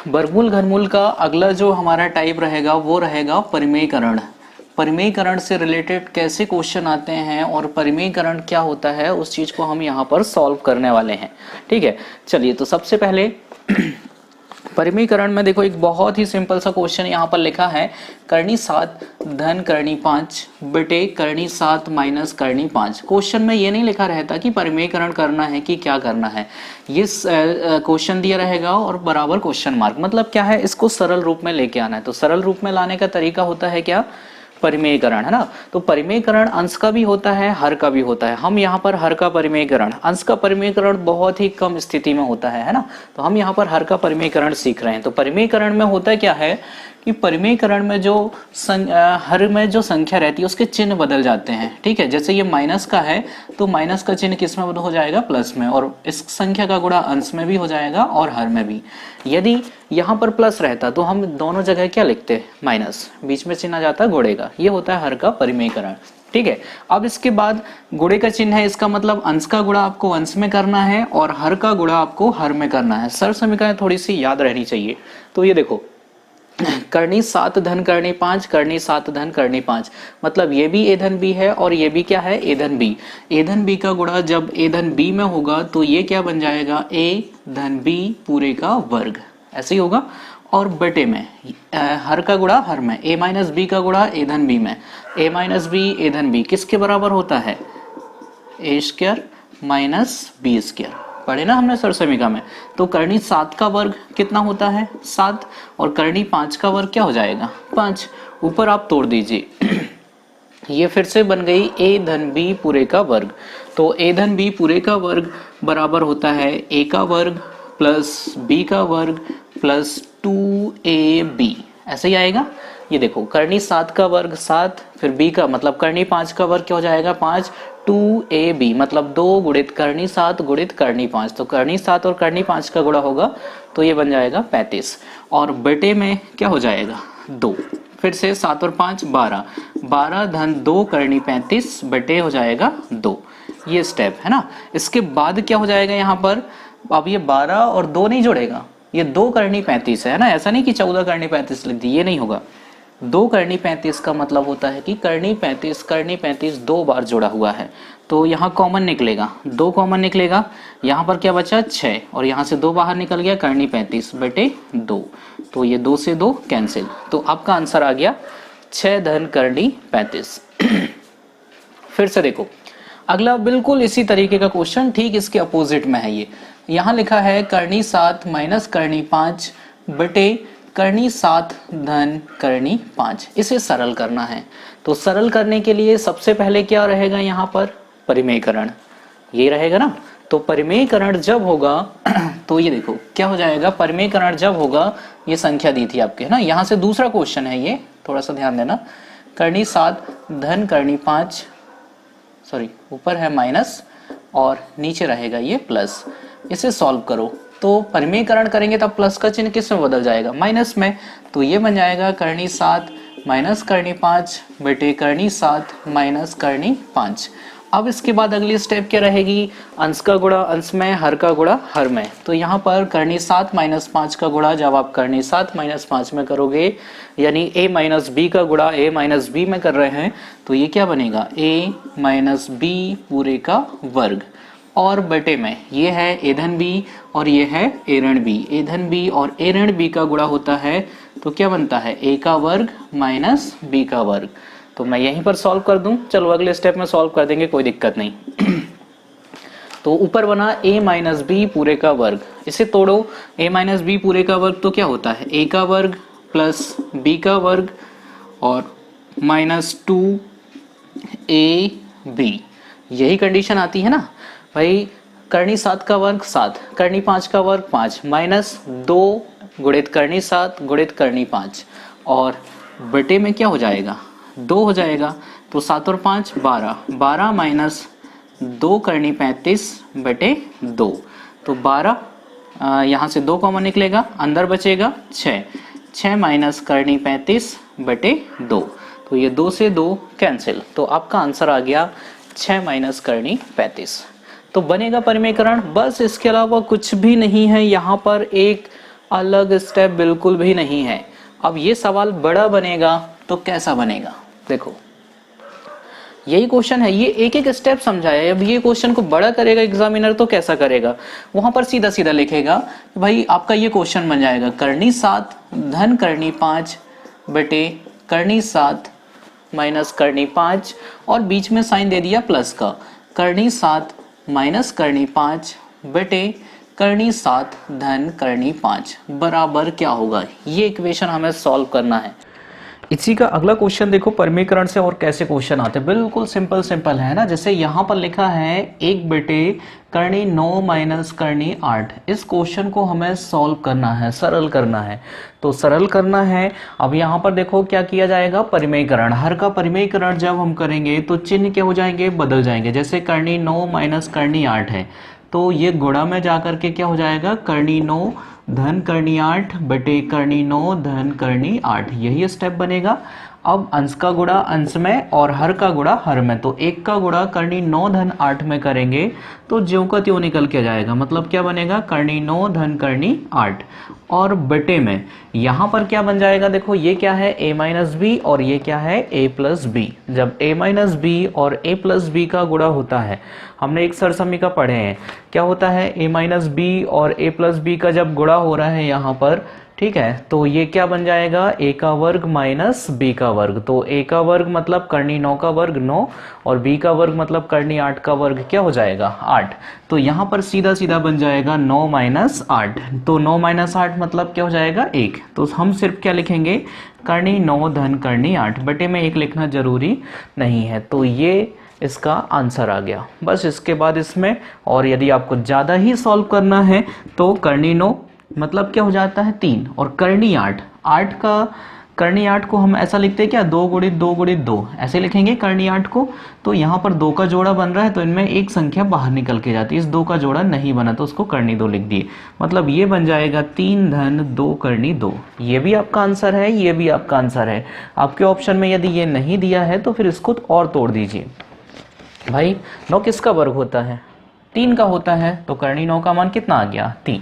वर्गमूल घनमूल का अगला जो हमारा टाइप रहेगा वो रहेगा परिमेयकरण। परिमेयकरण से रिलेटेड कैसे क्वेश्चन आते हैं और परिमेयकरण क्या होता है उस चीज को हम यहाँ पर सॉल्व करने वाले हैं। ठीक है, चलिए तो सबसे पहले परिमेयकरण में देखो एक बहुत ही सिंपल सा क्वेश्चन यहाँ पर लिखा है, करनी 7 धन करनी 5 बटे करनी 7 माइनस करनी 5। क्वेश्चन में ये नहीं लिखा रहता कि परिमेयकरण करना है कि क्या करना है, ये क्वेश्चन दिया रहेगा और बराबर क्वेश्चन मार्क। मतलब क्या है, इसको सरल रूप में लेके आना है। तो सरल रूप में लाने का तरीका होता है क्या, परिमेयकरण, है ना। तो परिमेयकरण अंश का भी होता है, हर का भी होता है। हम यहाँ पर हर का परिमेयकरण, अंश का परिमेयकरण बहुत ही कम स्थिति में होता है ना। तो हम यहाँ पर हर का परिमेयकरण सीख रहे हैं। तो परिमेयकरण में होता क्या है कि परिमेयकरण में जो हर में जो संख्या रहती है उसके चिन्ह बदल जाते हैं। ठीक है, जैसे ये माइनस का है तो माइनस का चिन्ह किस में हो जाएगा, प्लस में, और इस संख्या का गुणा अंश में भी हो जाएगा और हर में भी। यदि यहाँ पर प्लस रहता तो हम दोनों जगह क्या लिखते, माइनस, बीच में चिन्ह आ जाता गुणे का। ये होता है हर का परिमेयकरण। ठीक है, अब इसके बाद गुणे का चिन्ह है, इसका मतलब अंश का गुणा आपको अंश में करना है और हर का गुणा आपको हर में करना है। सरल समीकरण थोड़ी सी याद रहनी चाहिए। तो ये देखो, करनी 7 धन करनी 5, करनी 7 धन करनी 5, मतलब ये भी ए धन बी है और ये भी क्या है, ए धन बी। ए धन बी का गुणा जब ए धन बी में होगा तो ये क्या बन जाएगा, ए धन बी पूरे का वर्ग, ऐसे ही होगा। और बटे में हर का गुणा हर में, ए माइनस बी का गुणा ए धन बी में, ए माइनस बी ए धन बी किसके बराबर होता है, ए स्क्वायर माइनस बी स्क्वायर। पढ़े ना हमने सरसमीका में। तो करनी 7 का वर्ग कितना होता है, 7, और करनी 5 का वर्ग क्या हो जाएगा, 5। ऊपर आप तोड़ दीजिए ये फिर से बन गई ए धन बी पूरे का वर्ग। तो ए धन बी पूरे का वर्ग बराबर होता है ए का वर्ग प्लस बी का वर्ग प्लस 2ab, ऐसे ही आएगा। ये देखो, करनी 7 का वर्ग 7, फिर b का मतलब करनी 5 का वर्ग क्या हो जाएगा, 5, 2ab मतलब 2 गुणित करनी 7 गुणित करनी 5। तो करनी 7 और करनी 5 का गुणा होगा तो ये बन जाएगा 35, और बटे में क्या हो जाएगा, 2। फिर से 7 और 5 12, 12 धन 2 करनी 35 बटे हो जाएगा 2। ये स्टेप है ना। इसके बाद क्या हो जाएगा यहाँ पर, अब ये 12 और 2 नहीं जोड़ेगा, ये 2 करनी 35 है ना। ऐसा नहीं कि 14 करनी 35 लिख दी, ये नहीं होगा। 2 करनी 35 का मतलब होता है कि करनी 35 2 बार जुड़ा हुआ है। तो यहाँ कॉमन निकलेगा, 2 कॉमन निकलेगा, यहाँ पर क्या बचा 6, और यहाँ से 2 बाहर निकल गया, करनी 35 बटे 2। तो ये 2 से 2 कैंसिल। तो आपका आंसर आ गया 6 धन करनी 35। फिर से देखो, अगला बिल्कुल इसी तरीके का क्वेश्चन, ठीक इसके अपोजिट में है। ये यहाँ लिखा है करनी 7 माइनस करनी 5 बटे करनी 7 धन करनी 5। इसे सरल करना है। तो सरल करने के लिए सबसे पहले क्या रहेगा यहाँ पर, परिमेयकरण, ये रहेगा ना। तो परिमेयकरण जब होगा तो ये देखो क्या हो जाएगा, परिमेयकरण जब होगा, ये संख्या दी थी आपके, है ना। यहाँ से दूसरा क्वेश्चन है ये, थोड़ा सा ध्यान देना। करनी 7 धन करनी 5, सॉरी ऊपर है माइनस और नीचे रहेगा ये प्लस। इसे सॉल्व करो तो परिमेयकरण करेंगे तब प्लस का चिन्ह किस में बदल जाएगा, माइनस में। तो ये बन जाएगा करनी 7 माइनस करनी 5 बटे करनी 7 माइनस करनी 5। अब इसके बाद अगली स्टेप क्या रहेगी, अंश का गुणा अंश में, हर का गुणा हर में। तो यहाँ पर करनी 7 माइनस 5 का गुणा जब आप करनी 7 माइनस 5 में करोगे, यानी a माइनस बी का गुणा a माइनस बी में कर रहे हैं, तो ये क्या बनेगा, a माइनस बी पूरे का वर्ग, और बटे में ये है ए धन बी और ये है ए ऋण बी। ए धन बी और ए ऋण बी का गुणा होता है तो क्या बनता है, a का वर्ग माइनस b का वर्ग। तो मैं यहीं पर सॉल्व कर दूं, चलो अगले स्टेप में सॉल्व कर देंगे, कोई दिक्कत नहीं। तो ऊपर बना a माइनस बी पूरे का वर्ग, इसे तोड़ो, a माइनस बी पूरे का वर्ग तो क्या होता है, a का वर्ग प्लस b का वर्ग और माइनस 2ab। यही कंडीशन आती है ना भाई। करनी 7 का वर्ग 7, करनी 5 का वर्ग 5, माइनस 2 गुणित करनी 7 गुणित करनी 5, और बटे में क्या हो जाएगा, 2 हो जाएगा। तो 7 और 5 12, 12 माइनस 2 करनी 35 बटे 2। तो 12 यहाँ से 2 कॉमन निकलेगा, अंदर बचेगा 6, 6 माइनस करनी 35 बटे 2। तो ये 2 से 2 कैंसिल। तो आपका आंसर आ गया 6 माइनस करनी 35। तो बनेगा परिमेयकरण, बस इसके अलावा कुछ भी नहीं है। यहाँ पर एक अलग स्टेप बिल्कुल भी नहीं है। अब ये सवाल बड़ा बनेगा तो कैसा बनेगा, देखो यही क्वेश्चन है, ये एक एक स्टेप समझाया। अब ये क्वेश्चन को बड़ा करेगा एग्जामिनर तो कैसा करेगा, वहां पर सीधा सीधा लिखेगा भाई आपका ये क्वेश्चन बन जाएगा करनी 7 धन करनी 5 बटे करनी 7 माइनस करनी 5 और बीच में साइन दे दिया प्लस का, करनी 7 माइनस करनी 5 बटे करनी 7 धन करनी 5 बराबर क्या होगा। ये इक्वेशन हमें सॉल्व करना है। इसी का अगला क्वेश्चन देखो परिमेयकरण से और कैसे क्वेश्चन आते हैं, बिल्कुल सिंपल सिंपल है ना। जैसे यहाँ पर लिखा है 1 बटे करनी 9 माइनस करनी 8, इस क्वेश्चन को हमें सॉल्व करना है, सरल करना है। तो सरल करना है, अब यहाँ पर देखो क्या किया जाएगा, परिमेयकरण। हर का परिमेयकरण जब हम करेंगे तो चिन्ह क्या हो जाएंगे, बदल जाएंगे। जैसे करनी 9 माइनस करनी 8 है तो ये गुणा में जाकर के क्या हो जाएगा, करनी 9 धन करनी 8 बटे करनी 9 धन करनी 8, यही स्टेप बनेगा। अब अंश का गुणा अंश में और हर का गुणा हर में, तो 1 का गुणा करनी 9 धन 8 में करेंगे तो ज्यों का त्यों निकल के जाएगा। मतलब क्या बनेगा, करनी 9 धन करनी 8 और बटे में यहाँ पर क्या बन जाएगा, देखो ये क्या है a माइनस बी और ये क्या है a प्लस बी। जब a माइनस बी और a प्लस बी का गुणा होता है, हमने एक सरसमी का पढ़े हैं, क्या होता है a माइनस बी और a प्लस बी का जब गुणा हो रहा है यहाँ पर, ठीक है, तो ये क्या बन जाएगा, a का वर्ग माइनस b का वर्ग। तो a का वर्ग मतलब करनी 9 का वर्ग 9 और b का वर्ग मतलब करनी 8 का वर्ग क्या हो जाएगा 8। तो यहाँ पर सीधा सीधा बन जाएगा 9 माइनस 8, तो 9 माइनस 8 मतलब क्या हो जाएगा 1। तो हम सिर्फ क्या लिखेंगे, करनी 9 धन करनी 8 बटे में 1 लिखना जरूरी नहीं है। तो ये इसका आंसर आ गया। बस इसके बाद इसमें, और यदि आपको ज़्यादा ही सॉल्व करना है तो करनी 9 मतलब क्या हो जाता है 3 और करनी 8, 8 का करनी 8 को हम ऐसा लिखते हैं क्या, 2 गुणित 2 गुणित 2 ऐसे लिखेंगे करनी 8 को। तो यहाँ पर 2 का जोड़ा बन रहा है तो इनमें एक संख्या बाहर निकल के जाती है, इस 2 का जोड़ा नहीं बना तो उसको करनी 2 लिख दिए। मतलब ये बन जाएगा 3 धन 2 करनी 2। ये भी आपका आंसर है, ये भी आपका आंसर है। आपके ऑप्शन में यदि ये नहीं दिया है तो फिर इसको और तोड़ दीजिए। भाई 9 किसका वर्ग होता है, 3 का होता है, तो करनी 9 का मान कितना आ गया 3,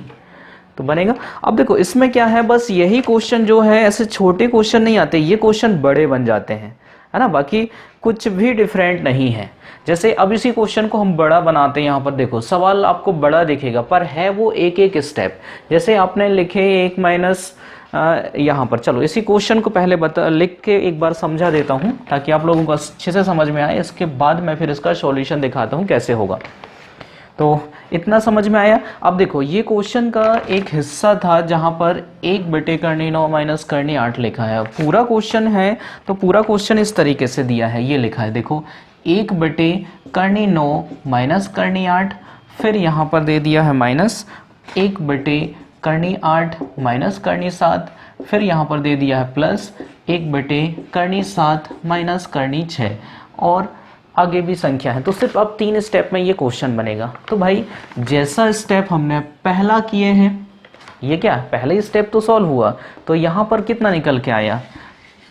तो बनेगा। अब देखो इसमें क्या है, बस यही क्वेश्चन जो है, ऐसे छोटे क्वेश्चन नहीं आते, ये क्वेश्चन बड़े बन जाते हैं, है ना, बाकी कुछ भी डिफरेंट नहीं है। जैसे अब इसी क्वेश्चन को हम बड़ा बनाते हैं, यहाँ पर देखो सवाल आपको बड़ा दिखेगा पर है वो एक एक स्टेप। जैसे आपने लिखे 1 माइनस यहाँ पर, चलो इसी क्वेश्चन को पहले लिख के एक बार समझा देता हूँ ताकि आप लोगों को अच्छे से समझ में आए। इसके बाद मैं फिर इसका सॉल्यूशन दिखाता हूँ कैसे होगा। तो इतना समझ में आया। अब देखो ये क्वेश्चन का एक हिस्सा था जहां पर 1 बटे करनी 9 माइनस करनी 8 लिखा है। पूरा क्वेश्चन है तो पूरा क्वेश्चन इस तरीके से दिया है, ये लिखा है देखो 1 बटे करनी 9 माइनस करनी 8, फिर यहाँ पर दे दिया है माइनस 1 बटे करनी 8 माइनस करनी 7, फिर यहाँ पर दे दिया है प्लस 1 बटे करनी 7 माइनस करनी 6 और आगे भी संख्या है। तो सिर्फ अब 3 स्टेप में ये क्वेश्चन बनेगा। तो भाई जैसा स्टेप हमने पहला किए हैं, ये क्या पहले स्टेप तो सॉल्व हुआ, तो यहाँ पर कितना निकल के आया,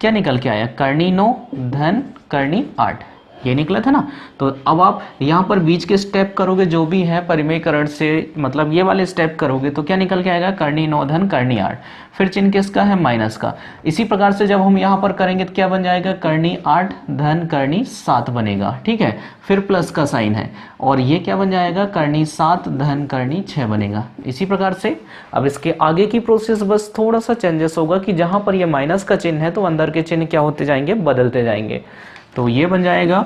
क्या निकल के आया, करनी 9 धन करनी 8, ये निकला था ना। तो अब आप यहाँ पर बीच के स्टेप करोगे जो भी है परिमेयकरण से, मतलब ये वाले स्टेप करोगे तो क्या निकल के आएगा, करनी 9 धन करनी 8, फिर चिन्ह किसका है माइनस का। इसी प्रकार से जब हम यहाँ पर करेंगे तो क्या बन जाएगा, करनी 8 धन करनी 7 बनेगा, ठीक है, फिर प्लस का साइन है और ये क्या बन जाएगा, करनी 7 धन करनी 6 बनेगा। इसी प्रकार से अब इसके आगे की प्रोसेस बस थोड़ा सा चेंजेस होगा कि जहाँ पर ये माइनस का चिन्ह है तो अंदर के चिन्ह क्या होते जाएंगे, बदलते जाएंगे। तो ये बन जाएगा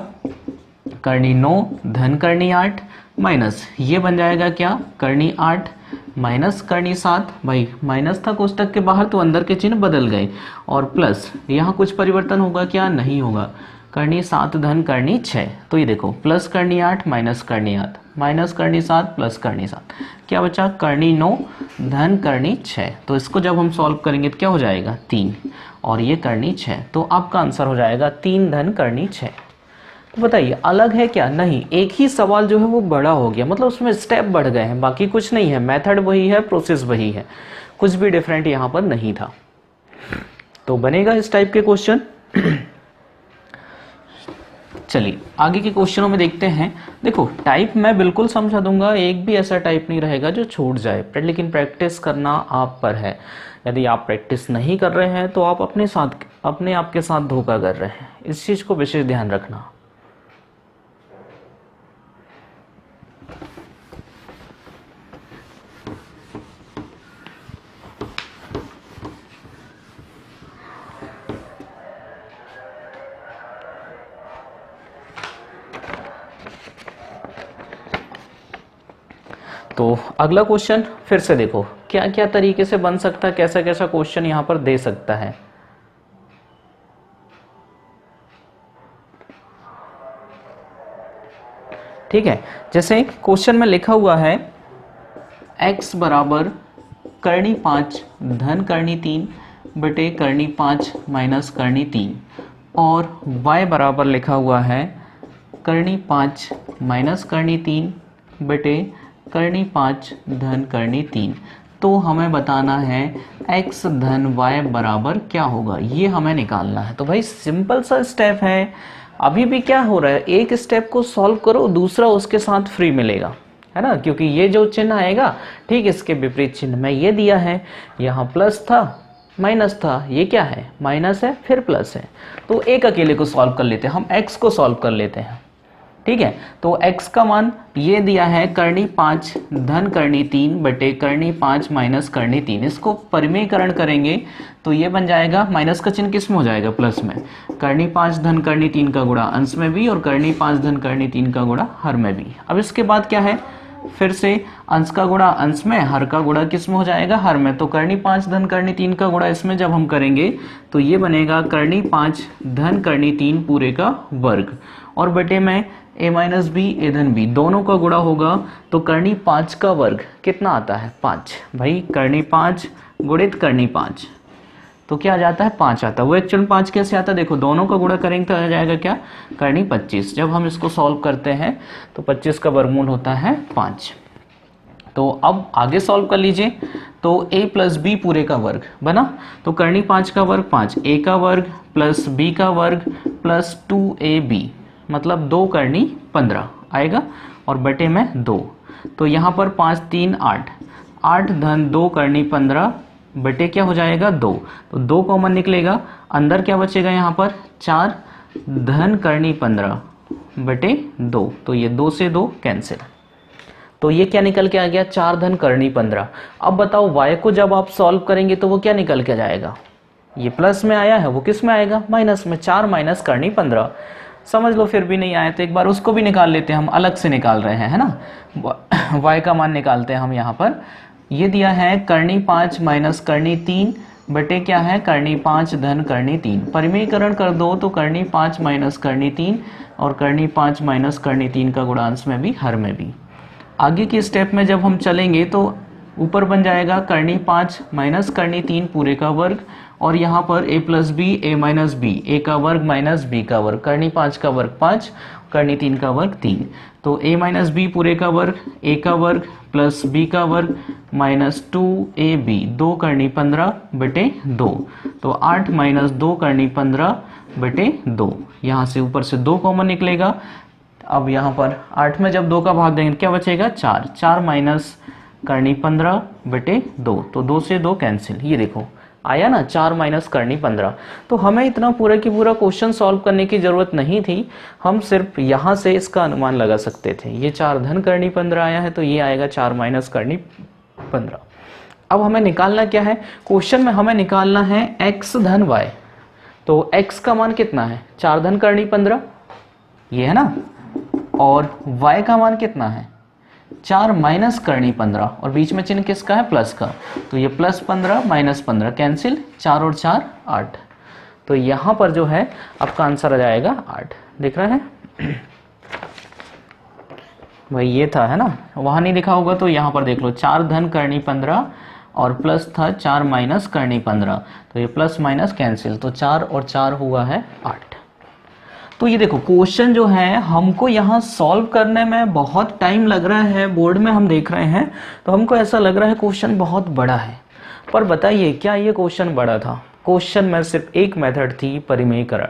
करनी 9 धन करनी 8 माइनस ये बन जाएगा क्या, करनी 8 माइनस करनी 7, भाई माइनस था कोष्टक के बाहर तो अंदर के चिन्ह बदल गए, और प्लस यहाँ कुछ परिवर्तन होगा क्या, नहीं होगा, करनी 7 धन करनी 6। तो ये देखो प्लस करनी 8 माइनस करनी 8 माइनस करनी 7 प्लस करनी 7, क्या बचा, करनी 9 धन करनी 6। तो इसको जब हम सॉल्व करेंगे तो क्या हो जाएगा 3 और ये करनी 6, तो आपका आंसर हो जाएगा 3 धन करनी 6। तो बताइए अलग है क्या, नहीं, एक ही सवाल जो है वो बड़ा हो गया, मतलब उसमें स्टेप बढ़ गए हैं, बाकी कुछ नहीं है, मेथड वही है, प्रोसेस वही है, कुछ भी डिफरेंट यहाँ पर नहीं था। तो बनेगा इस टाइप के क्वेश्चन। चलिए आगे के क्वेश्चनों में देखते हैं। देखो टाइप मैं बिल्कुल समझा दूंगा, एक भी ऐसा टाइप नहीं रहेगा जो छूट जाए, लेकिन प्रैक्टिस करना आप पर है। यदि आप प्रैक्टिस नहीं कर रहे हैं तो आप अपने आप के साथ धोखा कर रहे हैं, इस चीज़ को विशेष ध्यान रखना। तो अगला क्वेश्चन फिर से देखो क्या क्या तरीके से बन सकता है, कैसा कैसा क्वेश्चन यहां पर दे सकता है। ठीक है, जैसे क्वेश्चन में लिखा हुआ है x बराबर करनी 5 धन करनी 3 बटे करनी 5 माइनस करनी 3, और y बराबर लिखा हुआ है करनी 5 माइनस करनी 3 बटे करनी 5 धन करनी 3। तो हमें बताना है x धन y बराबर क्या होगा, ये हमें निकालना है। तो भाई सिंपल सा स्टेप है, अभी भी क्या हो रहा है, एक स्टेप को सॉल्व करो, दूसरा उसके साथ फ्री मिलेगा, है ना, क्योंकि ये जो चिन्ह आएगा ठीक इसके विपरीत चिन्ह में ये दिया है, यहाँ प्लस था माइनस था, ये क्या है माइनस है फिर प्लस है। तो एक अकेले को सॉल्व कर लेते हैं, हम x को सॉल्व कर लेते हैं। ठीक है, तो x का मान ये दिया है करनी 5 धन करनी 3 बटे करनी 5 माइनस करनी 3। इसको परिमेयकरण करेंगे तो ये बन जाएगा, माइनस का चिन्ह किस में हो जाएगा प्लस में, करनी 5 धन करनी 3 का गुणा अंश में भी और करनी 5 धन करनी 3 का गुणा हर में भी। अब इसके बाद क्या है, फिर से अंश का गुणा अंश में, हर का गुणा किस में हो जाएगा हर में। तो करनी 5 धन करनी 3 का गुणा इसमें जब हम करेंगे तो ये बनेगा करनी 5 धन करनी 3 पूरे का वर्ग, और बटे में a माइनस बी ए धन बी, दोनों का गुणा होगा तो करनी 5 का वर्ग कितना आता है 5। भाई करनी 5 गुणित करनी 5 तो क्या आ जाता है 5 आता है। वो एक्चुअल 5 कैसे आता है, देखो दोनों का गुणा करेंगे तो आ जाएगा क्या करनी 25। जब हम इसको सॉल्व करते हैं तो 25 का वर्गमूल होता है 5। तो अब आगे सॉल्व कर लीजिए, तो a प्लस बी पूरे का वर्ग बना, तो करनी 5 का वर्ग 5, a का वर्ग प्लस b का वर्ग प्लस 2ab, मतलब 2 करनी 15 आएगा और बटे में 2। तो यहाँ पर 5 3 8, 8 धन 2 करनी 15 बटे क्या हो जाएगा 2, तो 2 कॉमन निकलेगा, अंदर क्या बचेगा यहाँ पर 4 धन करनी 15 बटे 2, तो ये 2 से 2 कैंसिल। तो ये क्या निकल के आ गया 4 धन करनी 15। अब बताओ y को जब आप सॉल्व करेंगे तो वो क्या निकल के जाएगा, ये प्लस में आया है वो किस में आएगा माइनस में, 4 माइनस करनी 15। समझ लो फिर भी नहीं आया तो एक बार उसको भी निकाल लेते हैं, हम अलग से निकाल रहे हैं, है ना। y का मान निकालते हैं हम यहाँ पर, ये दिया है करनी 5 माइनस करनी 3 बटे क्या है करनी 5 धन करनी 3। परिमेयकरण कर दो तो करनी 5 माइनस करनी 3 और करनी 5 माइनस करनी 3 का गुणांश में भी हर में भी। आगे की स्टेप में जब हम चलेंगे तो ऊपर बन जाएगा करनी 5 माइनस करनी 3 पूरे का वर्ग, और यहाँ पर a plus B A minus B, A का वर्ग माइनस बी का वर्ग, करनी 5 का वर्ग 5 करनी 3 का वर्ग 3। तो a माइनस बी पूरे का वर्ग, a का वर्ग प्लस b का वर्ग माइनस 2ab, 2 करनी 15 बटे 2, तो 8 माइनस 2 करनी 15 बटे 2, यहाँ से ऊपर से 2 कॉमन निकलेगा। अब यहाँ पर 8 में जब 2 का भाग देंगे क्या बचेगा 4, 4 माइनस करनी 15 बटे 2, तो 2 से 2 कैंसिल। ये देखो आया ना 4 माइनस करनी 15। तो हमें इतना पूरा की पूरा क्वेश्चन सॉल्व करने की जरूरत नहीं थी, हम सिर्फ यहाँ से इसका अनुमान लगा सकते थे। ये 4 धन करनी 15 आया है तो ये आएगा 4 माइनस करनी 15। अब हमें निकालना क्या है, क्वेश्चन में हमें निकालना है x धन y। तो x का मान कितना है 4 धन करनी 15, ये है ना, और y का मान कितना है 4 माइनस करनी 15, और बीच में चिन्ह किसका है प्लस का, तो ये प्लस 15 माइनस 15 कैंसिल, 4 और 4 8। तो यहाँ पर जो है आपका आंसर आ जाएगा 8। दिख रहा है भाई, ये था है ना, वहाँ नहीं लिखा होगा तो यहाँ पर देख लो 4 धन करनी 15 और प्लस था 4 माइनस करनी 15, तो ये प्लस माइनस कैंसिल, तो 4 और 4 हुआ है 8। तो ये देखो क्वेश्चन जो है हमको यहाँ सॉल्व करने में बहुत टाइम लग रहा है, बोर्ड में हम देख रहे हैं तो हमको ऐसा लग रहा है क्वेश्चन बहुत बड़ा है। पर बताइए क्या ये क्वेश्चन बड़ा था, क्वेश्चन में सिर्फ एक मेथड थी परिमेयकरण,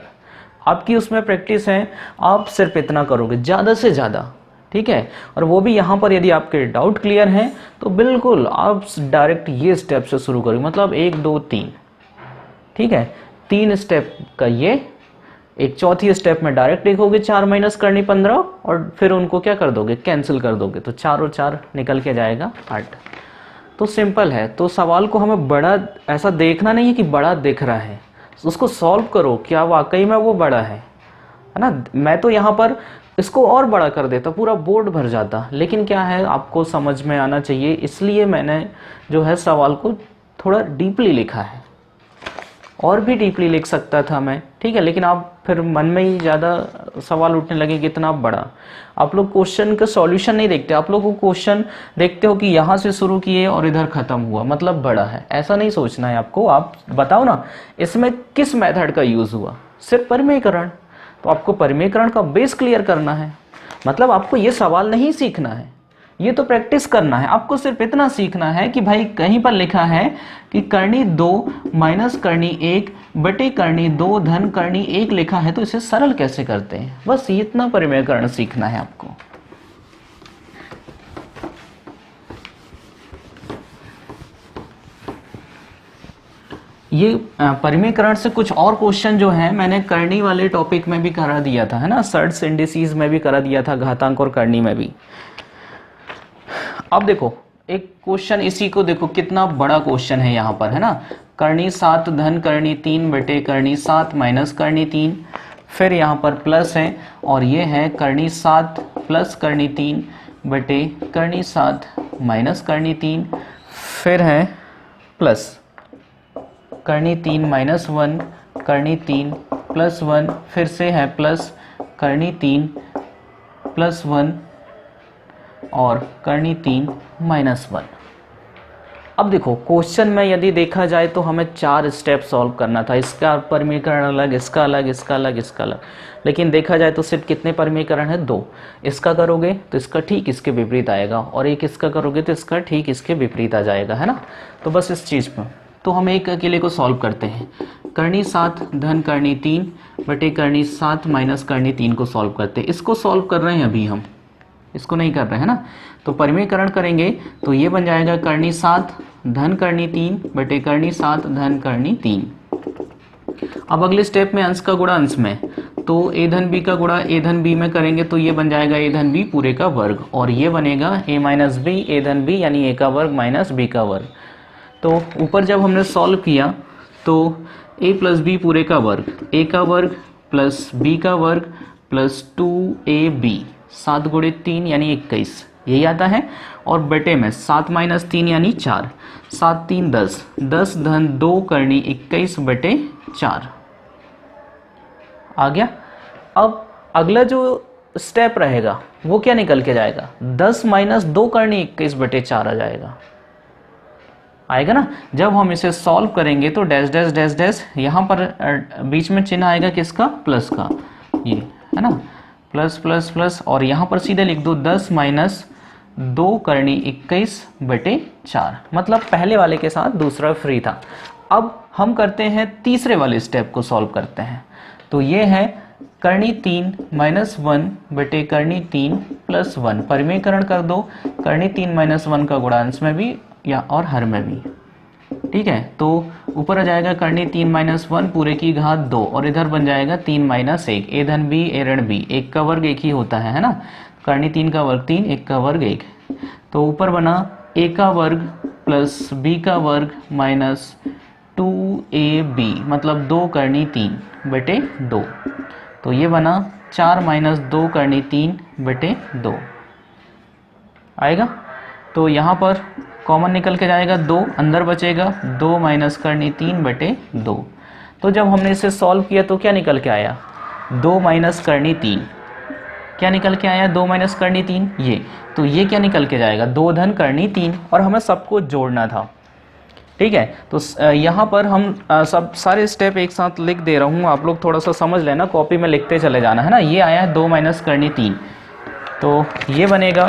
आपकी उसमें प्रैक्टिस है, आप सिर्फ इतना करोगे ज़्यादा से ज़्यादा, ठीक है। और वो भी यहाँ पर यदि आपके डाउट क्लियर हैं तो बिल्कुल आप डायरेक्ट ये स्टेप से शुरू करोगे, मतलब 1 2 3, ठीक है। 3 स्टेप का ये, एक चौथी स्टेप में डायरेक्ट लिखोगे 4 माइनस करनी 15 और फिर उनको क्या कर दोगे, कैंसिल कर दोगे, तो 4 और 4 निकल के जाएगा 8। तो सिंपल है। तो सवाल को हमें बड़ा ऐसा देखना नहीं है कि बड़ा दिख रहा है, उसको सॉल्व करो, क्या वाकई में वो बड़ा है ना। मैं तो यहाँ पर इसको और बड़ा कर देता, पूरा बोर्ड भर जाता, लेकिन क्या है आपको समझ में आना चाहिए, इसलिए मैंने जो है सवाल को थोड़ा डीपली लिखा है। और भी डीपली लिख सकता था मैं, ठीक है, लेकिन आप फिर मन में ही ज़्यादा सवाल उठने लगे कि इतना बड़ा। आप लोग क्वेश्चन का सॉल्यूशन नहीं देखते, आप लोग को क्वेश्चन देखते हो कि यहाँ से शुरू किए और इधर ख़त्म हुआ, मतलब बड़ा है, ऐसा नहीं सोचना है आपको। आप बताओ ना इसमें किस मेथड का यूज़ हुआ, सिर्फ परिमेयकरण। तो आपको परिमेयकरण का बेस क्लियर करना है, मतलब आपको ये सवाल नहीं सीखना है, ये तो प्रैक्टिस करना है। आपको सिर्फ इतना सीखना है कि भाई कहीं पर लिखा है कि करनी 2 माइनस करनी 1 बटे करनी 2 धन करनी 1 लिखा है, तो इसे सरल कैसे करते हैं, बस इतना परिमेयकरण सीखना है आपको। ये परिमेयकरण से कुछ और क्वेश्चन जो है मैंने करनी वाले टॉपिक में भी करा दिया था, है ना, सर्ट्स इंडिसेस में भी करा दिया था, घातांक और करनी में भी। अब देखो एक क्वेश्चन इसी को देखो, कितना बड़ा क्वेश्चन है यहाँ पर, है ना। करनी 7 धन करनी 3 बटे करनी 7 माइनस करनी 3, फिर यहाँ पर प्लस है, और ये है करनी 7 प्लस करनी 3 बटे करनी 7 माइनस करनी 3, फिर है प्लस करनी 3 माइनस 1 करनी 3 प्लस 1, फिर से है प्लस करनी 3 प्लस 1 और करनी 3 माइनस 1। अब देखो क्वेश्चन में यदि देखा जाए तो हमें 4 स्टेप सॉल्व करना था, इसका परिमेयकरण अलग, इसका अलग, इसका अलग, इसका अलग, लेकिन देखा जाए तो सिर्फ कितने परिमेयकरण है, 2। इसका करोगे तो इसका ठीक इसके विपरीत आएगा, और एक इसका करोगे तो इसका ठीक इसके विपरीत आ जाएगा, है ना। तो बस इस चीज़ पर तो हम एक अकेले को सॉल्व करते हैं। करनी 7 धन करनी 3 बटे करनी 7 माइनस करनी 3 को सॉल्व करते हैं। इसको सॉल्व कर रहे हैं अभी हम, इसको नहीं कर रहे हैं ना। तो परिमेयकरण करेंगे तो ये बन जाएगा करनी 7 धन करनी 3 बटे करनी 7 धन करनी 3। अब अगले स्टेप में अंश का गुणा अंश में, तो ए धन बी का गुणा ए धन बी में करेंगे तो ये बन जाएगा ए धन बी पूरे का वर्ग, और ये बनेगा ए माइनस बी ए धन बी, यानी ए का वर्ग माइनस बी का वर्ग। तो ऊपर जब हमने सॉल्व किया तो a प्लस बी पूरे का वर्ग, a का वर्ग प्लस b का वर्ग प्लस 2ab, 7 गुणे 3 यानी 21, यही आता है। और बटे में 7 माइनस 3 यानी 4, 7 3 10, 10 धन 2 करनी 21 बटे 4 आ गया। अब अगला जो स्टेप रहेगा वो क्या निकल के जाएगा, 10 माइनस 2 करनी 21 बटे 4 आ जाएगा, आएगा ना। जब हम इसे सॉल्व करेंगे तो डैश डैश डैश डैश, यहाँ पर बीच में चिन्ह आएगा किसका, प्लस का, ये है ना, प्लस प्लस प्लस, और यहाँ पर सीधे लिख दो 10 माइनस 2 करनी 21 बटे 4, मतलब पहले वाले के साथ दूसरा फ्री था। अब हम करते हैं तीसरे वाले स्टेप को सॉल्व करते हैं। तो ये है करनी 3 माइनस 1 बटे करनी 3 प्लस 1, परिमेयकरण कर दो, करनी 3 माइनस 1 का गुणा अंश में भी या और हर में भी, ठीक है। तो ऊपर आ जाएगा करनी 3 माइनस 1 पूरे की घात 2, और इधर बन जाएगा 3 माइनस 1, ए धन बी ए ऋण बी, 1 का वर्ग 1 ही होता है ना। करनी 3 का वर्ग 3, 1 का वर्ग 1, तो ऊपर बना a का वर्ग प्लस b का वर्ग माइनस 2ab, मतलब 2 करनी 3 बटे 2, तो ये बना 4 माइनस 2 करनी 3 बटे 2 आएगा। तो यहाँ पर कॉमन निकल के जाएगा 2, अंदर बचेगा 2 माइनस करनी 3 बटे 2। तो जब हमने इसे सॉल्व किया तो क्या निकल के आया, 2 माइनस करनी 3, क्या निकल के आया 2 माइनस करनी 3, ये, तो ये क्या निकल के जाएगा 2 धन करनी 3, और हमें सबको जोड़ना था, ठीक है। तो यहाँ पर हम सब सारे स्टेप एक साथ लिख दे रहा हूँ, आप लोग थोड़ा सा समझ लेना, कॉपी में लिखते चले जाना, है ना। ये आया है 2 माइनस करनी 3, तो ये बनेगा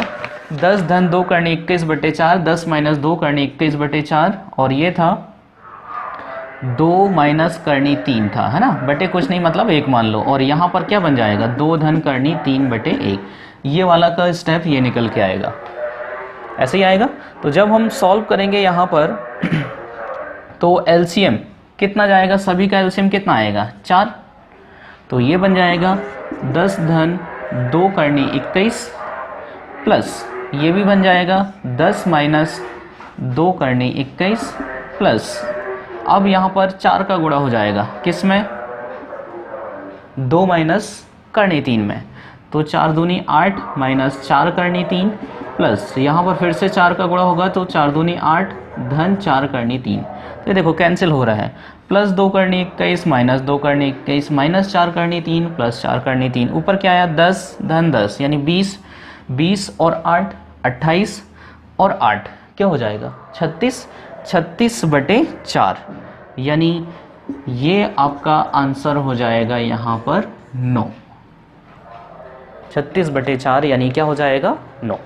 10 धन 2 करनी 21 बटे 4, 10 माइनस 2 करनी 21 बटे 4, और ये था 2 माइनस करनी 3 था, है ना, बटे कुछ नहीं मतलब 1 मान लो, और यहाँ पर क्या बन जाएगा 2 धन करनी 3 बटे 1, ये वाला का स्टेप ये निकल के आएगा, ऐसे ही आएगा। तो जब हम सॉल्व करेंगे यहाँ पर तो एलसीएम कितना जाएगा, सभी का एलसीएम कितना आएगा 4, तो ये बन जाएगा 10 धन 2 करनी 21 प्लस ये भी बन जाएगा 10 माइनस 2 करनी 21 प्लस, अब यहाँ पर 4 का गुणा हो जाएगा किस में, 2 माइनस करनी 3 में, तो 4 दूनी 8 माइनस 4 करनी 3 प्लस यहाँ पर फिर से 4 का गुणा होगा तो 4 दूनी 8 धन 4 करनी 3, तो ये देखो कैंसिल हो रहा है, प्लस 2 करनी 21 माइनस 2 करनी 21 माइनस 4 करनी 3 प्लस 4 करनी 3, ऊपर क्या आया 10 धन 10 यानी 20, 20 और 8 28 और 8 क्या हो जाएगा 36, 36 बटे 4, यानी ये आपका आंसर हो जाएगा यहाँ पर 9, 36 बटे 4 यानी क्या हो जाएगा 9।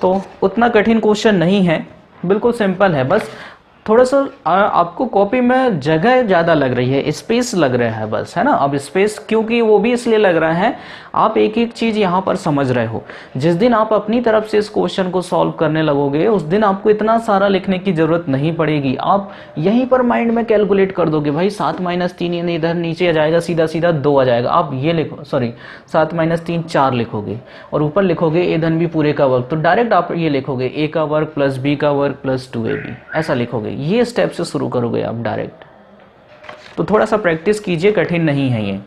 तो उतना कठिन क्वेश्चन नहीं है, बिल्कुल सिंपल है, बस थोड़ा सा आपको कॉपी में जगह ज़्यादा लग रही है, स्पेस लग रहा है बस, है ना। अब स्पेस क्योंकि वो भी इसलिए लग रहा है आप एक एक चीज़ यहाँ पर समझ रहे हो, जिस दिन आप अपनी तरफ से इस क्वेश्चन को सॉल्व करने लगोगे उस दिन आपको इतना सारा लिखने की ज़रूरत नहीं पड़ेगी, आप यहीं पर माइंड में कैलकुलेट कर दोगे, भाई 7 माइनस 3 यानी इधर नीचे आ जाएगा सीधा सीधा 2 आ जाएगा, आप ये लिखो, सॉरी 7 माइनस 3 4 लिखोगे और ऊपर लिखोगे ए धन बी पूरे का वर्ग, तो डायरेक्ट आप ये लिखोगे ए का वर्ग प्लस बी का वर्ग प्लस 2ab, ऐसा लिखोगे, ये स्टेप से शुरू करोगे आप डायरेक्ट। तो थोड़ा सा प्रैक्टिस कीजिए, कठिन नहीं है ये।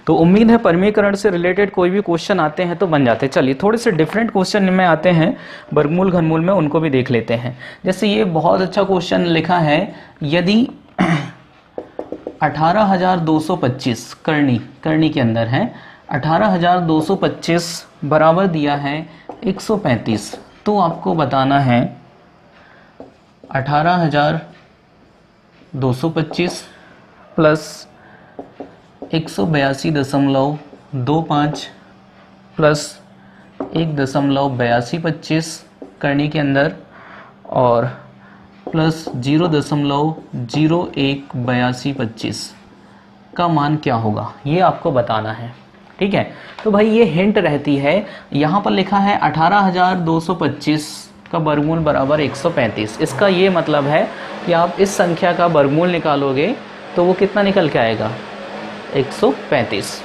तो उम्मीद है परिमेयकरण से रिलेटेड कोई भी क्वेश्चन आते हैं तो बन जाते हैं। चलिए थोड़े से डिफरेंट क्वेश्चन में आते हैं, वर्गमूल घनमूल में, उनको भी देख लेते हैं। जैसे ये बहुत अच्छा क्वेश्चन लिखा है, यदि 18,225 करनी के अंदर है, 18,225 बराबर दिया है 135, तो आपको बताना है 18,225 प्लस 182.25 प्लस 1.8225 करनी के अंदर और प्लस 0.018225 का मान क्या होगा, ये आपको बताना है। ठीक है, तो भाई ये हिंट रहती है, यहाँ पर लिखा है 18,225 का वर्गमूल बराबर 135, इसका ये मतलब है कि आप इस संख्या का वर्गमूल निकालोगे तो वो कितना निकल के आएगा 135।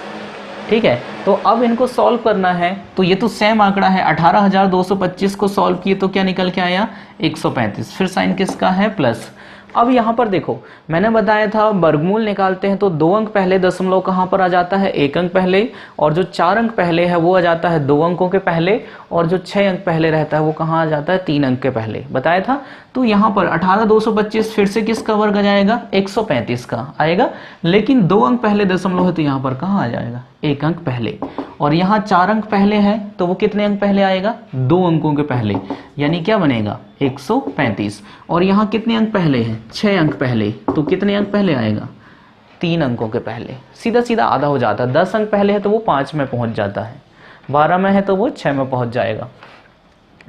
ठीक है, तो अब इनको सॉल्व करना है, तो ये तो सेम आंकड़ा है, 18,225 को सॉल्व किए तो क्या निकल के आया 135, फिर साइन किसका है प्लस। अब यहाँ पर देखो मैंने बताया था वर्गमूल निकालते हैं तो 2 अंक पहले, दशमलव कहाँ पर आ जाता है 1 अंक पहले, और जो 4 अंक पहले है वो आ जाता है 2 अंकों के पहले, और जो 6 अंक पहले रहता है वो कहाँ आ जाता है 3 अंक के पहले, बताया था। तो यहाँ पर 18,225 फिर से किसका वर्ग आ जाएगा 135 का आएगा, लेकिन 2 अंक पहले दशमलव है तो यहाँ पर कहाँ आ जाएगा 1 अंक पहले, और यहाँ 4 अंक पहले है तो वो कितने अंक पहले आएगा 2 अंकों के पहले, यानी क्या बनेगा 135, और यहाँ कितने अंक पहले हैं 6 अंक पहले, तो कितने अंक पहले आएगा 3 अंकों के पहले, सीधा सीधा आधा हो जाता है। 10 अंक पहले है तो वो 5 में पहुंच जाता है, 12 में है तो वो 6 में पहुंच जाएगा।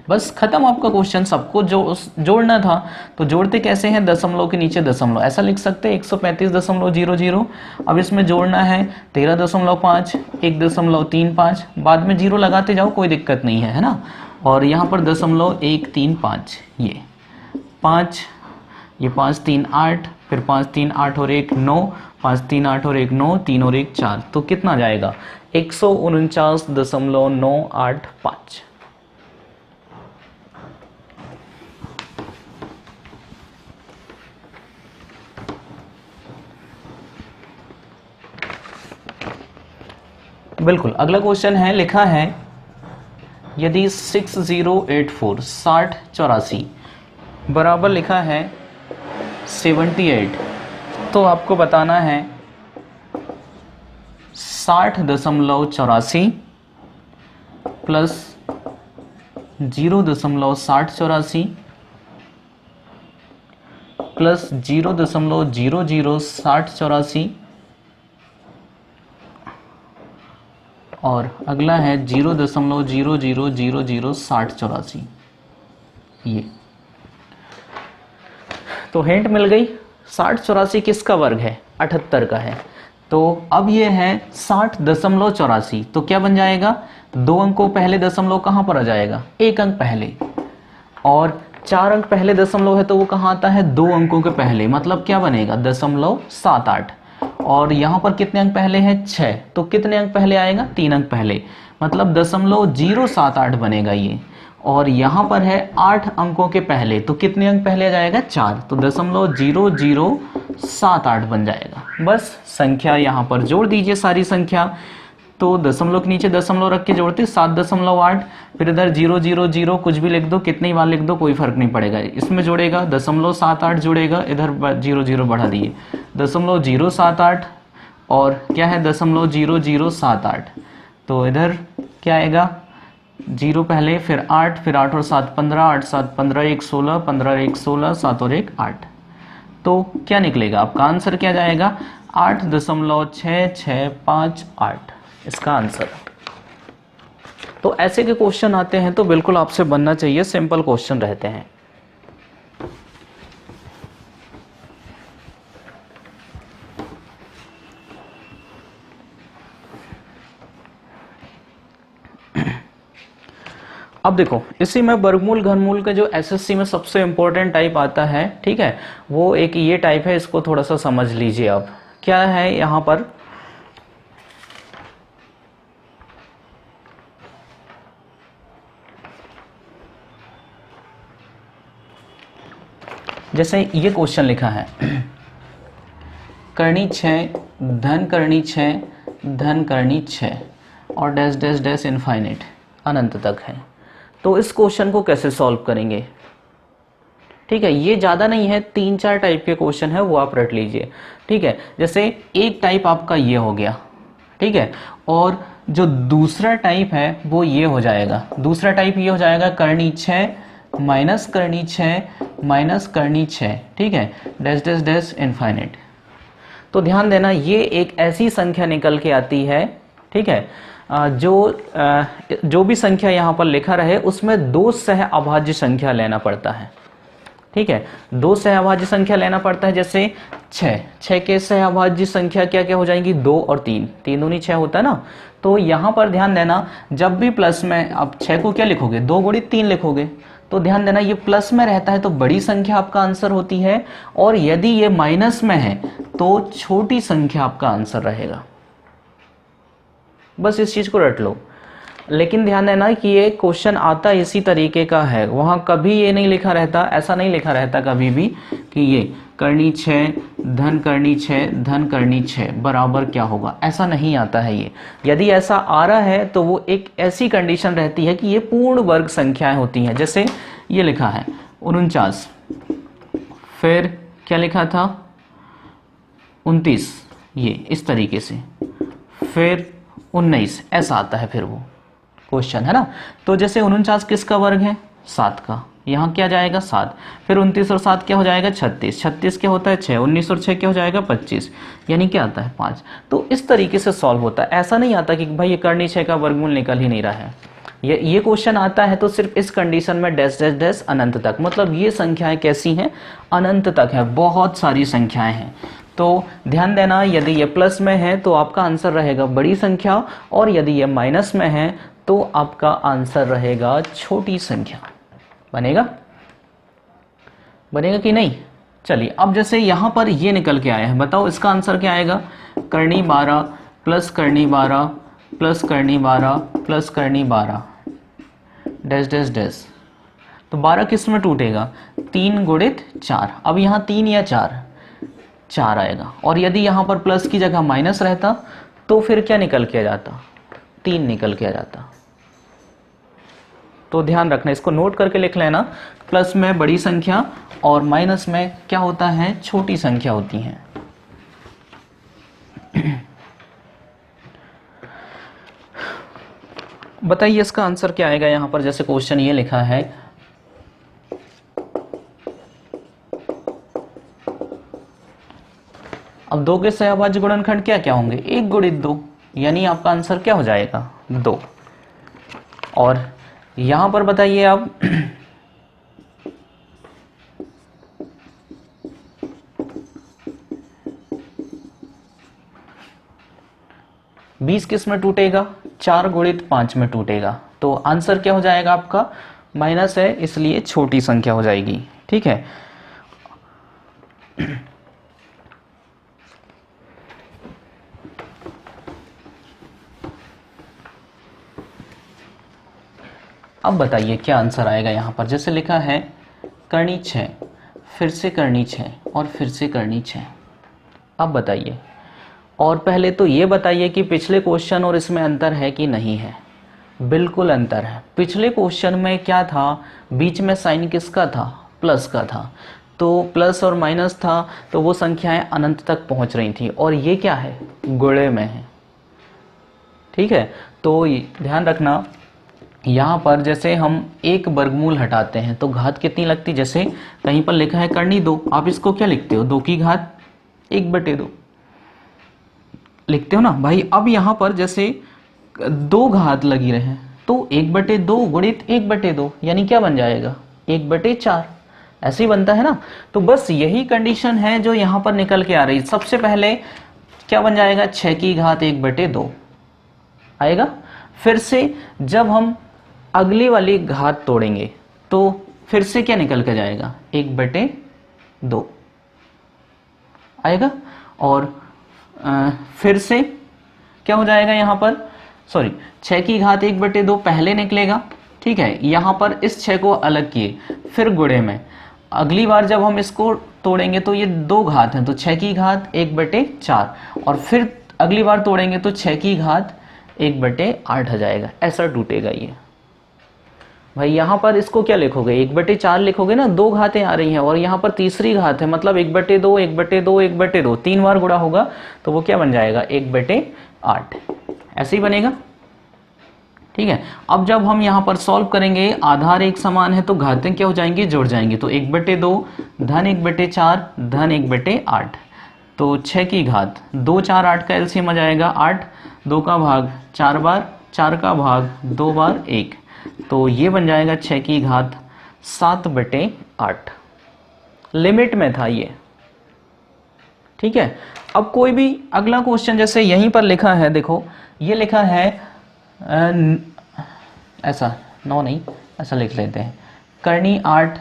बस खत्म आपका क्वेश्चन। सबको जोड़ना था तो जोड़ते कैसे हैं, दशमलव के नीचे दशमलव ऐसा लिख सकते हैं 135.00, अब इसमें जोड़ना है 13.5, 1.35, बाद में जीरो लगाते जाओ कोई दिक्कत नहीं है ना, और यहाँ पर 0.135, ये 5, ये 5 3 8, फिर 5 3 8 और 1 9, 5 3 8 और 1 9, 3 और 1 4, तो कितना जाएगा 149.985। बिल्कुल, अगला क्वेश्चन है, लिखा है यदि 6084 6084 बराबर लिखा है 78, तो आपको बताना है 60.84 प्लस 0.6084 प्लस 0.006084 और अगला है 0.00006084। ये तो हिंट मिल गई। 6084 किसका वर्ग है? 78 का है। तो अब ये है 60.84, तो क्या बन जाएगा? 2 अंकों पहले दशमलव कहाँ पर आ जाएगा? 1 अंक पहले, और 4 अंक पहले दशमलव है तो वो कहाँ आता है? 2 अंकों के पहले, मतलब क्या बनेगा? 0.78। और यहाँ पर कितने अंक पहले हैं? 6, तो कितने अंक पहले आएगा? 3 अंक पहले, मतलब 0.078 बनेगा ये। और यहाँ पर है 8 अंकों के पहले, तो कितने अंक पहले आ जाएगा? 4, तो 0.0078 बन जाएगा। बस संख्या यहाँ पर जोड़ दीजिए सारी संख्या। तो दशमलव के नीचे दशमलव रख के जोड़ते 7.8, फिर इधर 000 कुछ भी लिख दो, कितनी बार लिख दो कोई फर्क नहीं पड़ेगा। इसमें जोड़ेगा 0.78 जोड़ेगा, इधर 0 बढ़ा दिए 0.078, और क्या है? 0.0078। तो इधर क्या आएगा? 0 पहले, फिर 8, फिर 8 और 7 15, 8 7 15, 1 16, 15 1 16, 7 और 1 8। तो क्या निकलेगा? आपका आंसर क्या जाएगा? 8.6658 इसका आंसर। तो ऐसे के क्वेश्चन आते हैं तो बिल्कुल आपसे बनना चाहिए, सिंपल क्वेश्चन रहते हैं। अब देखो, इसी में वर्गमूल घनमूल का जो एसएससी में सबसे इंपॉर्टेंट टाइप आता है, ठीक है, वो एक ये टाइप है। इसको थोड़ा सा समझ लीजिए। अब क्या है यहां पर? जैसे ये क्वेश्चन लिखा है, करनी 6 धन करनी 6 धन करनी 6 और डैश डैश डैश इनफाइनाइट अनंत तक है। तो इस क्वेश्चन को कैसे सॉल्व करेंगे? ठीक है, ये ज़्यादा नहीं है, 3-4 टाइप के क्वेश्चन है, वो आप रट लीजिए। ठीक है, जैसे एक टाइप आपका ये हो गया, ठीक है, और जो दूसरा टाइप है वो ये हो जाएगा। दूसरा टाइप ये हो जाएगा, करनी 6 माइनस करनी 6 माइनस करनी 6, ठीक है, डैश डैश डैश इनफाइनाइट। तो ध्यान देना, ये एक ऐसी संख्या निकल के आती है, ठीक है, जो भी संख्या यहाँ पर लिखा रहे उसमें 2 सह अभाज्य संख्या लेना पड़ता है। ठीक है, 2 सह अभाज्य संख्या लेना पड़ता है। जैसे 6 के सह अभाज्य संख्या क्या क्या हो जाएंगी? 2 और 3, 3 दूनी 6 होता है ना। तो यहाँ पर ध्यान देना, जब भी प्लस में, आप 6 को क्या लिखोगे? 2 गुणित 3 लिखोगे। तो ध्यान देना, ये प्लस में रहता है तो बड़ी संख्या आपका आंसर होती है, और यदि ये माइनस में है तो छोटी संख्या आपका आंसर रहेगा। बस इस चीज को रट लो। लेकिन ध्यान देना कि ये क्वेश्चन आता इसी तरीके का है, वहां कभी ये नहीं लिखा रहता, ऐसा नहीं लिखा रहता कभी भी कि ये करनी 6 धन करनी 6 धन करनी 6 बराबर क्या होगा, ऐसा नहीं आता है ये। यदि ऐसा आ रहा है तो वो एक ऐसी कंडीशन रहती है कि ये पूर्ण वर्ग संख्याएं होती हैं। जैसे ये लिखा है 49, फिर क्या लिखा था? 29, ये इस तरीके से, फिर 19, ऐसा आता है फिर वो क्वेश्चन, है ना। तो जैसे 49 किसका वर्ग है? 7 का, यहाँ क्या जाएगा? 7, फिर 29 और 7 क्या हो जाएगा? 36, 36 क्या होता है? 6, 19 और 6 क्या हो जाएगा? 25, यानी क्या आता है? 5। तो इस तरीके से सॉल्व होता है। ऐसा नहीं आता कि भाई ये करनी 6 का वर्गमूल निकल ही नहीं रहा है। ये क्वेश्चन आता है तो सिर्फ इस कंडीशन में, डैश डैश डैश अनंत तक, मतलब ये संख्याएं कैसी हैं? अनंत तक है, बहुत सारी संख्याएं हैं। तो ध्यान देना, यदि ये प्लस में है तो आपका आंसर रहेगा बड़ी संख्या, और यदि ये माइनस में है तो आपका आंसर रहेगा छोटी संख्या। बनेगा? बनेगा कि नहीं? चलिए, अब जैसे यहां पर ये निकल के आया है, बताओ इसका आंसर क्या आएगा? करनी 12 प्लस करनी 12 प्लस करनी 12 प्लस करनी 12 डैश डैश डैश। तो 12 किस में टूटेगा? 3 गुणित 4। अब यहाँ 3 या 4 आएगा, और यदि यहाँ पर प्लस की जगह माइनस रहता तो फिर क्या निकल के आ जाता? 3 निकल के आ जाता। तो ध्यान रखना, इसको नोट करके लिख लेना, प्लस में बड़ी संख्या और माइनस में क्या होता है? छोटी संख्या होती है। बताइए इसका आंसर क्या आएगा यहां पर? जैसे क्वेश्चन ये लिखा है, अब 2 के सहभाज्य गुणनखंड क्या क्या होंगे, 1 गुणित 2, यानी आपका आंसर क्या हो जाएगा 2। और यहां पर बताइए आप 20 किस में टूटेगा, 4 गुणित 5 में टूटेगा। तो आंसर क्या हो जाएगा आपका, माइनस है इसलिए छोटी संख्या हो जाएगी। ठीक है, अब बताइए क्या आंसर आएगा यहाँ पर। जैसे लिखा है करनी 6, फिर से करनी 6 और फिर से करनी 6। अब बताइए, और पहले तो ये बताइए कि पिछले क्वेश्चन और इसमें अंतर है कि नहीं है। बिल्कुल अंतर है। पिछले क्वेश्चन में क्या था, बीच में साइन किसका था, प्लस का था, तो प्लस और माइनस था तो वो संख्याएं अनंत तक पहुंच रही थी, और ये क्या है, गुणे में है। ठीक है, तो ध्यान रखना यहाँ पर जैसे हम एक वर्गमूल हटाते हैं तो घात कितनी लगती, जैसे कहीं पर लिखा है करनी 2, आप इसको क्या लिखते हो, 2 की घात 1/2 लिखते हो ना भाई। अब यहाँ पर जैसे 2 घात लगी रहे तो 1/2 गुणित 1/2 यानी क्या बन जाएगा, 1/4, ऐसे ही बनता है ना। तो बस यही कंडीशन है जो यहाँ पर निकल के आ रही। सबसे पहले क्या बन जाएगा, 6 की घात 1/2 आएगा। फिर से जब हम अगली वाली घात तोड़ेंगे तो फिर से क्या निकल के जाएगा, 1/2 आएगा। और फिर से क्या हो जाएगा यहाँ पर, सॉरी 6 की घात 1/2 पहले निकलेगा। ठीक है, यहाँ पर इस 6 को अलग किए, फिर गुणे में अगली बार जब हम इसको तोड़ेंगे तो ये 2 घात हैं तो 6 की घात 1/4, और फिर अगली बार तोड़ेंगे तो 6 की घात 1/8 आ जाएगा। ऐसा टूटेगा ये भाई। यहाँ पर इसको क्या लिखोगे, 1/4 लिखोगे ना, 2 घातें आ रही हैं और यहाँ पर तीसरी घात है, मतलब 1/2 1/2 1/2 3 बार गुणा होगा तो वो क्या बन जाएगा, 1/8 ऐसे ही बनेगा। ठीक है, अब जब हम यहाँ पर सॉल्व करेंगे, आधार एक समान है तो घातें क्या हो जाएंगी, जुड़ जाएंगी। तो 1/2 धन 1/4 धन 1/8, तो 6 की घात 2 4 8 का एलसीएम आ जाएगा 8, 2 का भाग 4 बार, 4 का भाग 2 बार 1, तो ये बन जाएगा 6 की घात 7/8। लिमिट में था ये। ठीक है, अब कोई भी अगला क्वेश्चन जैसे यहीं पर लिखा है, देखो ये लिखा है ऐसा 9 नहीं, ऐसा लिख लेते हैं, करनी 8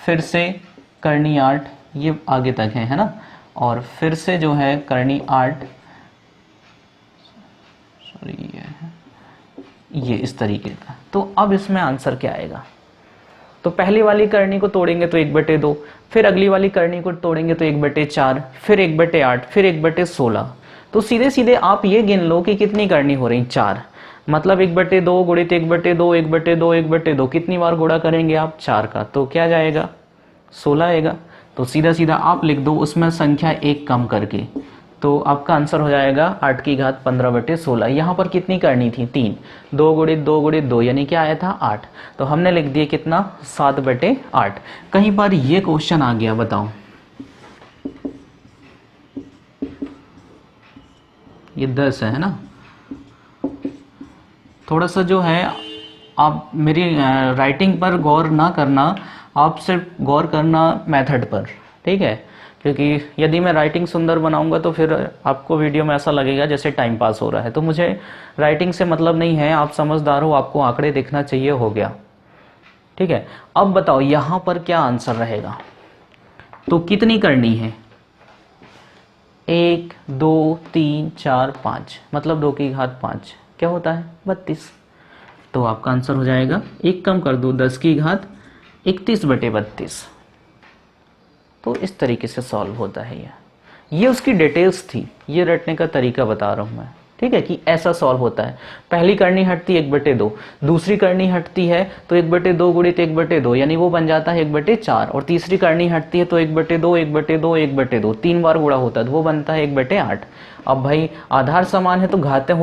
फिर से करनी 8, ये आगे तक है ना, और फिर से जो है करनी 8, सॉरी ये इस तरीके का। तो अब इसमें आंसर क्या आएगा, तो पहली वाली करनी को तोड़ेंगे तो 1/2, फिर अगली वाली करनी को तोड़ेंगे तो 1/4, फिर 1/8, फिर 1/16। तो सीधे सीधे आप ये गिन लो कि कितनी करनी हो रही, 4, मतलब 1/2 गुणित 1/2 1/2 1/2 कितनी बार गुणा करेंगे आप, 4 का, तो क्या जाएगा 16 आएगा। तो सीधा सीधा आप लिख दो उसमें संख्या 1 कम करके, तो आपका आंसर हो जाएगा 8 की घात 15/16। यहाँ पर कितनी करनी थी, 3, 2 गुणित 2 गुणित 2 यानी क्या आया था 8, तो हमने लिख दिया कितना 7/8। कहीं पर ये क्वेश्चन आ गया, बताओ ये 10 है ना। थोड़ा सा जो है आप मेरी राइटिंग पर गौर ना करना, आप सिर्फ गौर करना मेथड पर। ठीक है, क्योंकि यदि मैं राइटिंग सुंदर बनाऊंगा तो फिर आपको वीडियो में ऐसा लगेगा जैसे टाइम पास हो रहा है, तो मुझे राइटिंग से मतलब नहीं है। आप समझदार हो, आपको आंकड़े दिखना चाहिए, हो गया। ठीक है, अब बताओ यहां पर क्या आंसर रहेगा, तो कितनी करनी है, 1 2 3 4 5, मतलब 2 की घात 5 क्या होता है 32। तो आपका आंसर हो जाएगा, एक कम कर दो, 10 की घात 31/32। तो इस तरीके से सॉल्व होता है ये उसकी डिटेल्स थी, ये रटने का तरीका बता रहा हूं मैं। ठीक है, कि ऐसा सॉल्व होता है। पहली करनी हटती है 1/2, दूसरी करनी हटती है तो 1/2 गुणित 1/2 यानी वो बन जाता है 1/4, और तीसरी करनी हटती है तो 1/2 1/2 1/2 3 बार गुणा होता है तो वो बनता है 1/8। अब भाई आधार समान है तो घातें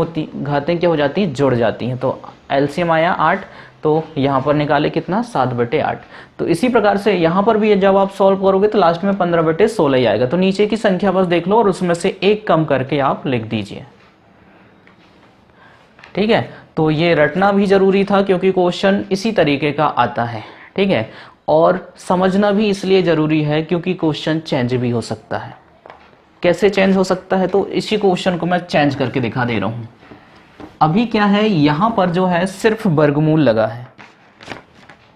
क्या हो जाती हैं, जुड़ जाती हैं। तो एलसीएम आया 8, तो यहाँ पर निकाले कितना 7/8। तो इसी प्रकार से यहाँ पर भी जब आप सॉल्व करोगे तो लास्ट में 15/16 ही आएगा। तो नीचे की संख्या बस देख लो और उसमें से एक कम करके आप लिख दीजिए। ठीक है, तो ये रटना भी जरूरी था क्योंकि क्वेश्चन इसी तरीके का आता है। ठीक है, और समझना भी इसलिए जरूरी है क्योंकि क्वेश्चन चेंज भी हो सकता है। कैसे चेंज हो सकता है, तो इसी क्वेश्चन को मैं चेंज करके दिखा दे रहा हूं। अभी क्या है, यहां पर जो है सिर्फ वर्गमूल लगा है,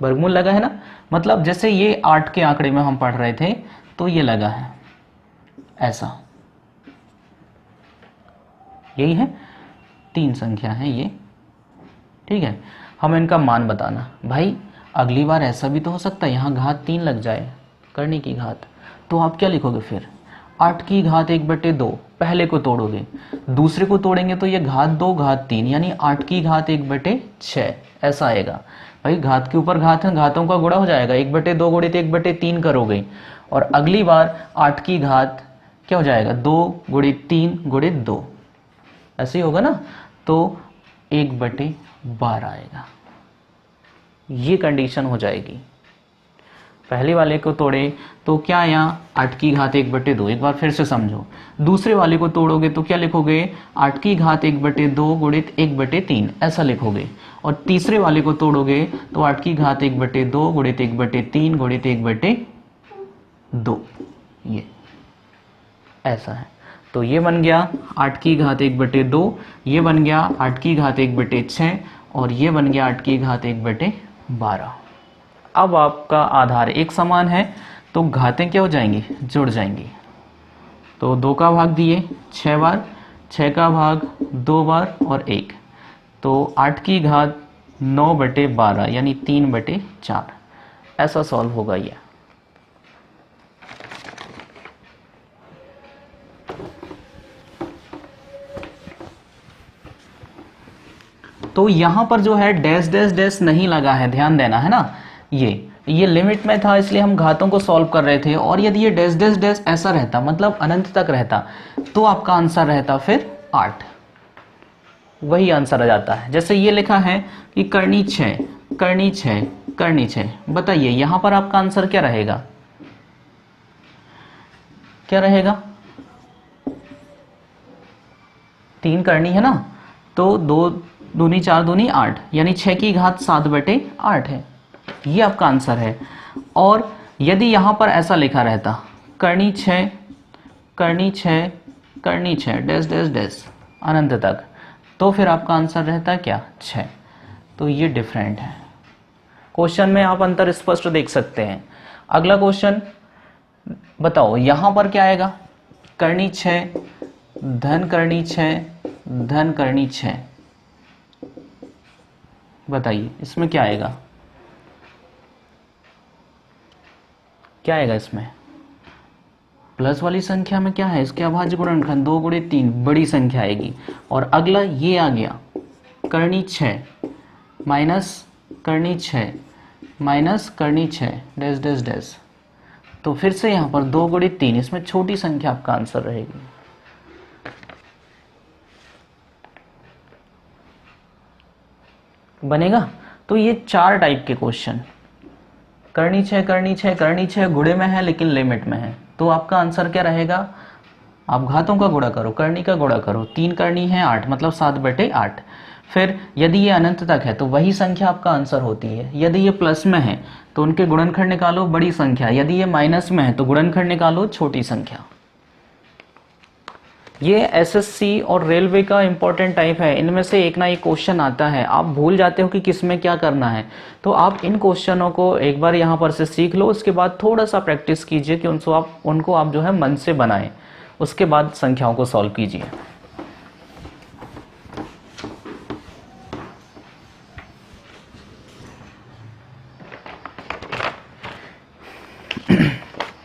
वर्गमूल लगा है ना, मतलब जैसे ये 8 के आंकड़े में हम पढ़ रहे थे तो ये लगा है ऐसा, यही है, 3 संख्या है ये। ठीक है, हम इनका मान बताना। भाई अगली बार ऐसा भी तो हो सकता है यहाँ घात 3 लग जाए, करने की घात, तो आप क्या लिखोगे फिर 8 की घात 1/2, पहले को तोड़ोगे, दूसरे को तोड़ेंगे तो ये घात 2 घात 3 यानी 8 की घात 1/6 ऐसा आएगा। भाई घात के ऊपर घात है, घातों का गुणा हो जाएगा, 1/2 गुणित 1/3 करोगे और अगली बार 8 की घात क्या हो जाएगा 2 गुणित 3 गुणित 2, ऐसे ही होगा ना, तो 1/12 आएगा। ये कंडीशन हो जाएगी। पहले वाले को तोड़े तो क्या आया 8 की घात 1/2, एक बार फिर से समझो। दूसरे वाले को तोड़ोगे तो क्या लिखोगे 8 की घात 1/2 गुणित 1/3 ऐसा लिखोगे, और तीसरे वाले को तोड़ोगे तो 8 की घात 1/2 गुणित 1/3 गुणित 1/2, ये ऐसा है। तो ये बन गया 8 की घात 1/2, ये बन गया 8 की घात 1/6 और ये बन गया 8 की घात 1/12। अब आपका आधार एक समान है तो घातें क्या हो जाएंगी, जुड़ जाएंगी। तो 2 का भाग दिए 6 बार, 6 का भाग 2 बार और 1, तो 8 की घात 9/12 यानी 3/4 ऐसा सॉल्व होगा ये। तो यहां पर जो है डैश डैश डैश नहीं लगा है, ध्यान देना है ना, ये लिमिट में था इसलिए हम घातों को सॉल्व कर रहे थे, और यदि ये डैश डैश डैश ऐसा रहता मतलब अनंत तक रहता तो आपका आंसर रहता फिर 8, वही आंसर आ जाता है। जैसे ये लिखा है कि करनी 6 करनी 6 करनी 6, बताइए यहां पर आपका आंसर क्या रहेगा, क्या रहेगा, 3 करनी है ना, तो 2 दूनी 4 दूनी 8 यानी 6 की घात 7/8 है, ये आपका आंसर है। और यदि यहां पर ऐसा लिखा रहता करनी 6 करनी 6 करनी 6 डैश डैश डैश अनंत तक, तो फिर आपका आंसर रहता क्या 6। तो ये डिफरेंट है, क्वेश्चन में आप अंतर स्पष्ट देख सकते हैं। अगला क्वेश्चन बताओ, यहां पर क्या आएगा, करनी 6 धन करनी 6 धन करनी 6, बताइए इसमें क्या आएगा, क्या आएगा इसमें, प्लस वाली संख्या में क्या है, इसके अभाज्य गुणनखंड 2 गुणित 3 बड़ी संख्या आएगी। और अगला ये आ गया करनी 6 माइनस करनी 6 माइनस करनी 6 डैश डैश डैश, तो फिर से यहां पर 2 गुणित 3, इसमें छोटी संख्या आपका आंसर रहेगी। बनेगा। तो ये 4 टाइप के क्वेश्चन, करनी 6 करनी 6 करनी 6 गुणे में है लेकिन लिमिट में है, तो आपका आंसर क्या रहेगा, आप घातों का गुणा करो, करनी का गुणा करो, 3 करनी है 8 मतलब 7/8। फिर यदि ये अनंत तक है तो वही संख्या आपका आंसर होती है। यदि ये प्लस में है तो उनके गुणनखंड निकालो बड़ी संख्या, यदि ये माइनस में है तो गुणनखंड निकालो छोटी संख्या। ये एसएससी और रेलवे का इंपॉर्टेंट टाइप है, इनमें से एक ना एक क्वेश्चन आता है, आप भूल जाते हो कि किस में क्या करना है, तो आप इन क्वेश्चनों को एक बार यहाँ पर से सीख लो, उसके बाद थोड़ा सा प्रैक्टिस कीजिए कि उनको आप जो है मन से बनाएं, उसके बाद संख्याओं को सॉल्व कीजिए।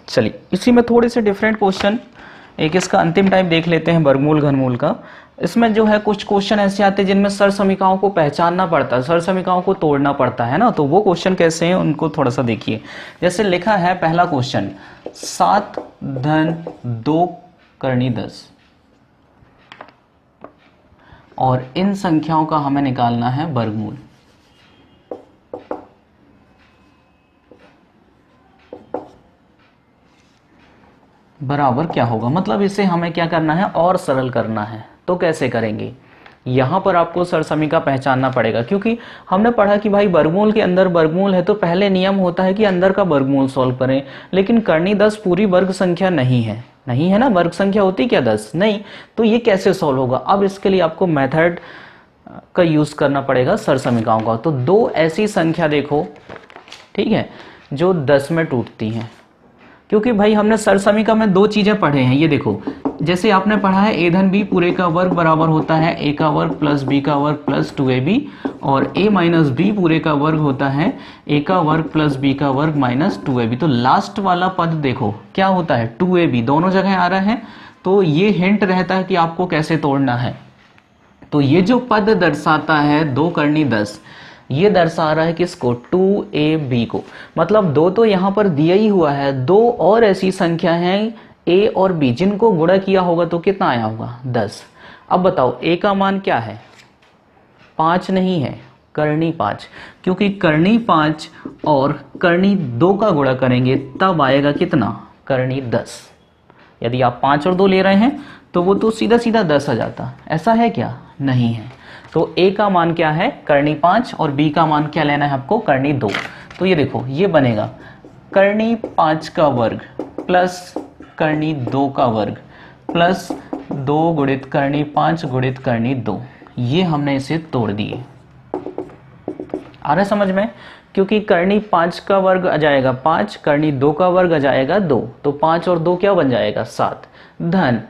चलिए इसी में थोड़े से डिफरेंट क्वेश्चन, एक इसका अंतिम टाइप देख लेते हैं वर्गमूल घनमूल का। इसमें जो है कुछ क्वेश्चन ऐसे आते हैं जिनमें सर समीकरणों को पहचानना पड़ता है, सर समीकरणों को तोड़ना पड़ता है ना, तो वो क्वेश्चन कैसे हैं उनको थोड़ा सा देखिए। जैसे लिखा है पहला क्वेश्चन 7 धन 2 करनी 10, और इन संख्याओं का हमें निकालना है वर्गमूल। बराबर क्या होगा, मतलब इसे हमें क्या करना है और सरल करना है। तो कैसे करेंगे, यहाँ पर आपको सरसमी का पहचानना पड़ेगा, क्योंकि हमने पढ़ा कि भाई वर्गमूल के अंदर वर्गमूल है तो पहले नियम होता है कि अंदर का वर्गमूल सॉल्व करें। लेकिन करनी 10 पूरी वर्ग संख्या नहीं है, नहीं है ना, वर्ग संख्या होती क्या 10 नहीं। तो ये कैसे सॉल्व होगा, अब इसके लिए आपको मेथड का यूज करना पड़ेगा सरसमीकाओं का। तो दो ऐसी संख्या देखो, ठीक है, जो 10 में टूटती हैं। क्योंकि भाई हमने सरसमीका में दो चीजें पढ़े हैं, ये देखो, जैसे आपने पढ़ा है a धन b पूरे का वर्ग बराबर होता है a का वर्ग प्लस b का वर्ग प्लस 2ab, और a माइनस b पूरे का वर्ग होता है a का वर्ग प्लस b का वर्ग माइनस 2ab। तो लास्ट वाला पद देखो क्या होता है 2ab, दोनों जगह आ रहा है। तो ये हिंट रहता है कि आपको कैसे तोड़ना है। तो ये जो पद दर्शाता है 2 करनी 10, ये दर्शा रहा है किसको, 2ab को। मतलब दो तो यहाँ पर दिया ही हुआ है, दो और ऐसी संख्या हैं a और b जिनको गुणा किया होगा तो कितना आया होगा 10। अब बताओ a का मान क्या है, 5 नहीं है, करनी 5, क्योंकि करनी 5 और करनी 2 का गुणा करेंगे तब आएगा कितना, करनी 10। यदि आप 5 और 2 ले रहे हैं तो वो तो सीधा सीधा 10 आ जाता, ऐसा है क्या, नहीं है। तो a का मान क्या है, करनी 5, और b का मान क्या लेना है आपको, करनी 2। तो ये देखो ये बनेगा करनी 5 का वर्ग प्लस करनी 2 का वर्ग प्लस 2 गुणित करनी 5 गुणित करनी 2। ये हमने इसे तोड़ दिए, आ रहा है समझ में। क्योंकि करनी 5 का वर्ग आ जाएगा 5, करनी 2 का वर्ग आ जाएगा 2, तो 5 और 2 क्या बन जाएगा 7, धन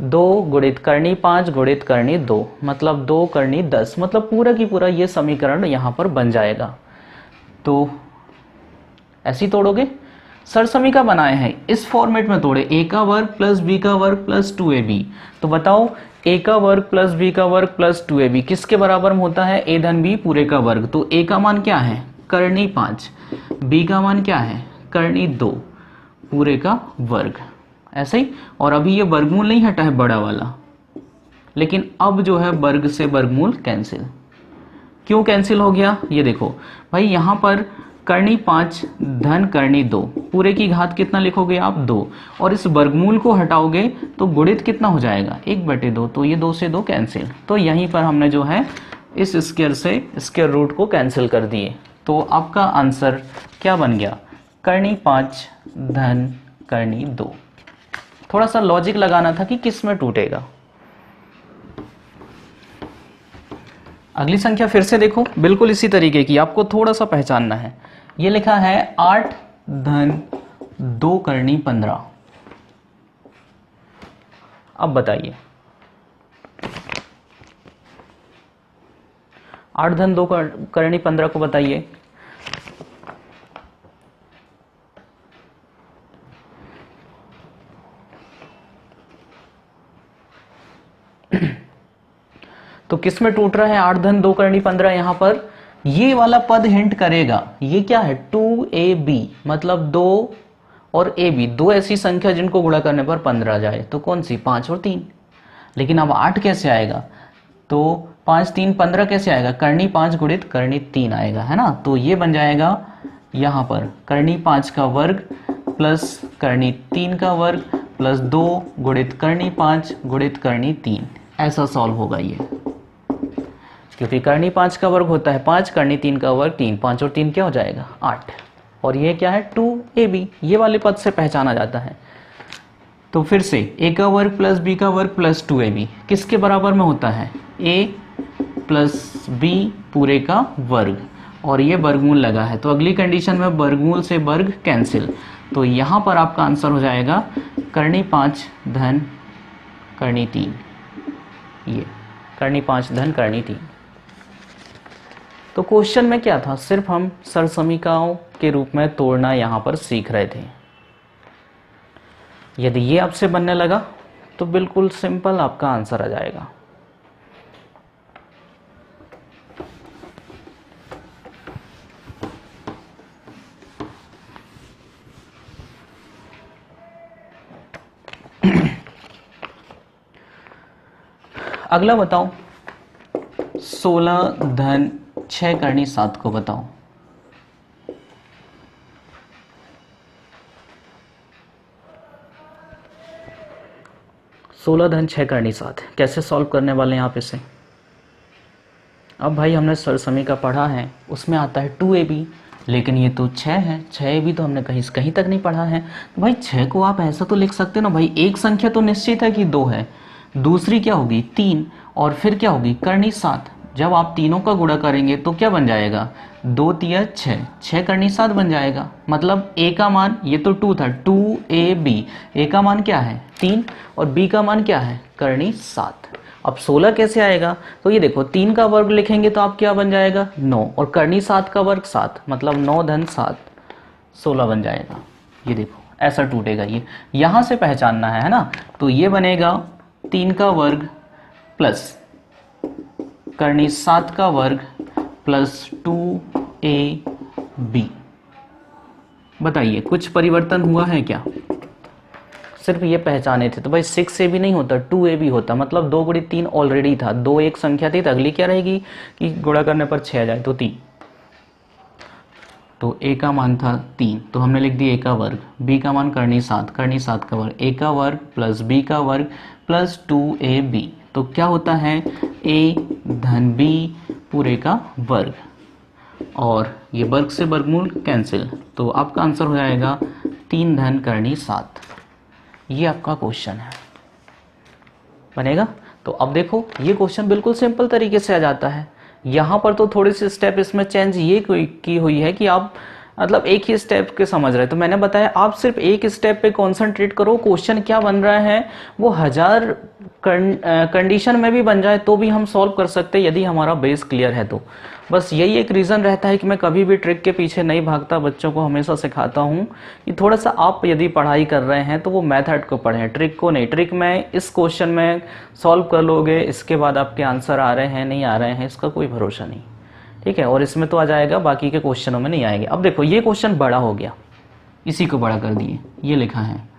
2 गुणित करनी 5 गुणित करनी 2, मतलब 2 करनी 10, मतलब पूरा की पूरा ये समीकरण यहाँ पर बन जाएगा। तो ऐसे ही तोड़ोगे, सरसमीका बनाए हैं इस फॉर्मेट में तोड़े, a का वर्ग प्लस b का वर्ग प्लस 2ab। तो बताओ a का वर्ग प्लस b का वर्ग प्लस 2ab किसके बराबर में होता है, a धन b पूरे का वर्ग। तो a का मान क्या है, करनी 5, b का मान क्या है, करनी 2 पूरे का वर्ग, ऐसे ही। और अभी ये वर्गमूल नहीं हटा है बड़ा वाला, लेकिन अब जो है वर्ग से वर्गमूल कैंसिल। क्यों कैंसिल हो गया, ये देखो भाई, यहाँ पर करनी 5 धन करनी 2 पूरे की घात कितना लिखोगे आप 2, और इस वर्गमूल को हटाओगे तो गुणित कितना हो जाएगा 1/2, तो ये 2 से 2 कैंसिल। तो यहीं पर हमने जो है इस स्क्वायर से स्क्वायर रूट को कैंसिल कर दिए। तो आपका आंसर क्या बन गया, करनी 5 धन करनी 2। थोड़ा सा लॉजिक लगाना था कि किस में टूटेगा। अगली संख्या फिर से देखो, बिल्कुल इसी तरीके की, आपको थोड़ा सा पहचानना है। ये लिखा है 8 धन 2 करनी 15। अब बताइए 8 धन 2 करनी 15 को बताइए। तो किस में टूट रहा है 8 धन 2 करनी 15, यहां पर ये वाला पद हिंट करेगा। ये क्या है 2ab, मतलब 2 और ab, दो ऐसी संख्या जिनको गुणा करने पर 15 जाए। तो कौन सी, 5 और 3। लेकिन अब 8 कैसे आएगा, तो 5 3 15 कैसे आएगा, करनी 5 गुणित करनी 3 आएगा, है ना। तो ये बन जाएगा यहाँ पर करनी 5 का वर्ग प्लस करनी 3 का वर्ग प्लस 2 गुणित करनी 5 गुणित करनी 3, ऐसा सॉल्व होगा ये। क्योंकि करनी 5 का वर्ग होता है 5, करनी 3 का वर्ग 3, 5 और 3 क्या हो जाएगा 8, और ये क्या है 2ab, ये वाले पद से पहचाना जाता है। तो फिर से a का वर्ग प्लस b का वर्ग प्लस 2ab किसके बराबर में होता है, a प्लस b पूरे का वर्ग, और ये वर्गमूल लगा है। तो अगली कंडीशन में वर्गमूल से वर्ग कैंसिल। तो यहाँ पर आपका आंसर हो जाएगा करनी 5 धन करनी 3, ये करनी 5 धन करनी 3। तो क्वेश्चन में क्या था, सिर्फ हम सरसमीकाओं के रूप में तोड़ना यहाँ पर सीख रहे थे। यदि ये आपसे बनने लगा तो बिल्कुल सिंपल आपका आंसर आ जाएगा। अगला बताओ 16 धन 6 करनी 7 को बताओ। 16 धन 6 करनी 7 कैसे सॉल्व करने वाले हैं आप इसे। अब भाई हमने सरसमी का पढ़ा है, उसमें आता है 2ab, लेकिन ये तो 6 है, 6ab तो हमने कहीं तक नहीं पढ़ा है। तो भाई 6 को आप ऐसा तो लिख सकते हो ना भाई, एक संख्या तो निश्चित है कि 2 है, दूसरी क्या होगी 3, और फिर क्या होगी करनी 7। जब आप तीनों का गुणा करेंगे तो क्या बन जाएगा, 2 तिया 6, 6 करनी 7 बन जाएगा। मतलब a का मान, ये तो 2 था, 2ab, a का मान क्या है 3 और b का मान क्या है करनी 7। अब 16 कैसे आएगा, तो ये देखो 3 का वर्ग लिखेंगे तो आप क्या बन जाएगा 9, और करनी 7 का वर्ग 7, मतलब 9 धन 7 16 बन जाएगा। ये देखो ऐसा टूटेगा, ये यहाँ से पहचानना है ना। तो ये बनेगा 3 का वर्ग प्लस करनी 7 का वर्ग प्लस 2ab। बताइए कुछ परिवर्तन हुआ है क्या, सिर्फ ये पहचाने थे। तो भाई 6ab नहीं होता 2ab होता, मतलब 2 गुणी 3 ऑलरेडी था, 2 एक संख्या थी तो अगली क्या रहेगी कि गुणा करने पर 6 आ जाए तो 3। तो a का मान था 3, तो हमने लिख दिया a का वर्ग, b का मान करनी 7 का वर्ग, a का वर्ग प्लस b का वर्ग प्लस 2ab। तो क्या होता है a धन b पूरे का वर्ग, और ये वर्ग से वर्गमूल कैंसिल, तो आपका आंसर हो जाएगा 3 धन करनी 7। ये आपका क्वेश्चन है, बनेगा। तो अब देखो ये क्वेश्चन बिल्कुल सिंपल तरीके से आ जाता है। यहाँ पर तो थोड़ी सी स्टेप इसमें चेंज ये की हुई है कि आप मतलब एक ही स्टेप के समझ रहे हैं। तो मैंने बताया आप सिर्फ एक स्टेप पे कंसंट्रेट करो, क्वेश्चन क्या बन रहा है वो 1000 कंडीशन में भी बन जाए तो भी हम सॉल्व कर सकते हैं यदि हमारा बेस क्लियर है तो। बस यही एक रीज़न रहता है कि मैं कभी भी ट्रिक के पीछे नहीं भागता, बच्चों को हमेशा सिखाता हूँ कि थोड़ा सा आप यदि पढ़ाई कर रहे हैं तो वो मेथड को पढ़ें, ट्रिक को नहीं। ट्रिक में इस क्वेश्चन में सॉल्व कर लोगे, इसके बाद आपके आंसर आ रहे हैं नहीं आ रहे हैं इसका कोई भरोसा नहीं, ठीक है। और इसमें तो आ जाएगा, बाकी के क्वेश्चनों में नहीं आएंगे। अब देखो ये क्वेश्चन बड़ा हो गया, इसी को बड़ा कर दिए। ये लिखा है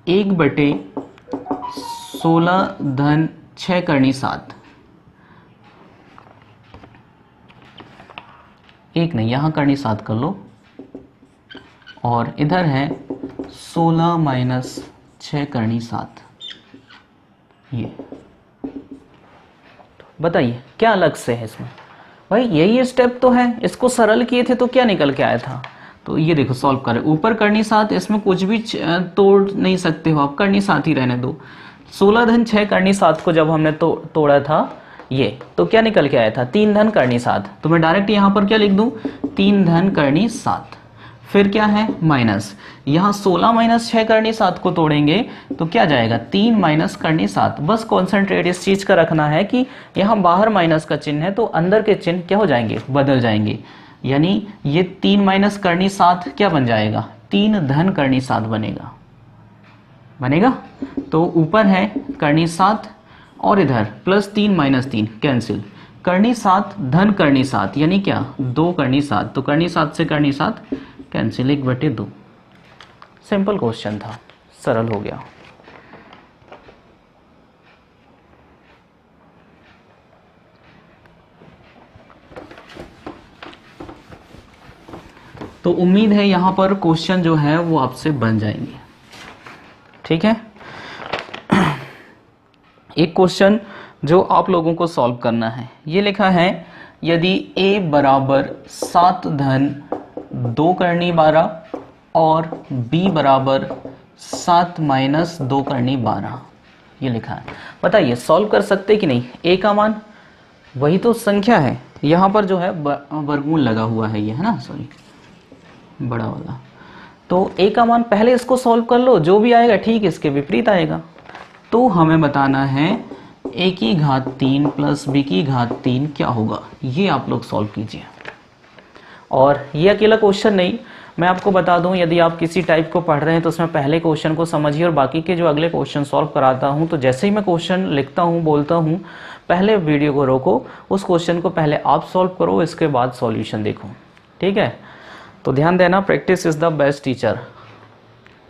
1/16 धन 6 करनी 7, एक नहीं यहाँ करनी 7 कर लो, और इधर है 16 माइनस 6 करनी 7। ये बताइए क्या अलग से है इसमें, भाई यही स्टेप तो है, इसको सरल किए थे तो क्या निकल के आया था। तो ये देखो सॉल्व करें, ऊपर करनी 7, इसमें कुछ भी तोड़ नहीं सकते हो आप, करनी 7 ही रहने दो। 16 धन 6 करनी 7 को जब हमने तोड़ा था ये, तो क्या निकल के आया था 3 धन करनी 7। तो मैं डायरेक्ट यहाँ पर क्या लिख दूँ 3 धन करनी 7, फिर क्या है माइनस, यहाँ 16 माइनस 6 करनी 7 को तोड़ेंगे तो क्या जाएगा 3 माइनस करनी 7। बस कॉन्सेंट्रेट इस चीज़ का रखना है कि यहाँ बाहर माइनस का चिन्ह है तो अंदर के चिन्ह क्या हो जाएंगे बदल जाएंगे, यानी ये 3 माइनस करनी 7 क्या बन जाएगा 3 धन करनी 7 बनेगा। तो ऊपर है करनी 7 और इधर प्लस 3 माइनस 3 कैंसिल, करनी 7 धन करनी 7 यानी क्या 2 करनी 7, तो करनी 7 से करनी 7 कैंसिल, 1/2। सिंपल क्वेश्चन था, सरल हो गया। तो उम्मीद है यहाँ पर क्वेश्चन जो है वो आपसे बन जाएंगे, ठीक है। एक क्वेश्चन जो आप लोगों को सॉल्व करना है, ये लिखा है यदि a बराबर 7 धन 2 करनी 12 और b बराबर 7 माइनस 2 करनी 12, ये लिखा है। बताइए सॉल्व कर सकते कि नहीं। a का मान वही तो संख्या है, यहाँ पर जो है वर्गमूल लगा हुआ है, ये है ना, सॉरी बड़ा वाला। तो a का मान पहले इसको सॉल्व कर लो, जो भी आएगा ठीक इसके विपरीत आएगा। तो हमें बताना है a की घात 3 प्लस b की घात 3 क्या होगा, ये आप लोग सॉल्व कीजिए। और ये अकेला क्वेश्चन नहीं, मैं आपको बता दूं यदि आप किसी टाइप को पढ़ रहे हैं तो उसमें पहले क्वेश्चन को समझिए और बाकी के जो अगले क्वेश्चन सॉल्व कराता हूं तो जैसे ही मैं क्वेश्चन लिखता हूं बोलता हूं पहले वीडियो को रोको, उस क्वेश्चन को पहले आप सॉल्व करो, इसके बाद सॉल्यूशन देखो, ठीक है। तो ध्यान देना, practice is the best teacher,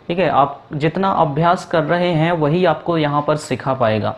ठीक है। आप जितना अभ्यास कर रहे हैं वही आपको यहाँ पर सिखा पाएगा।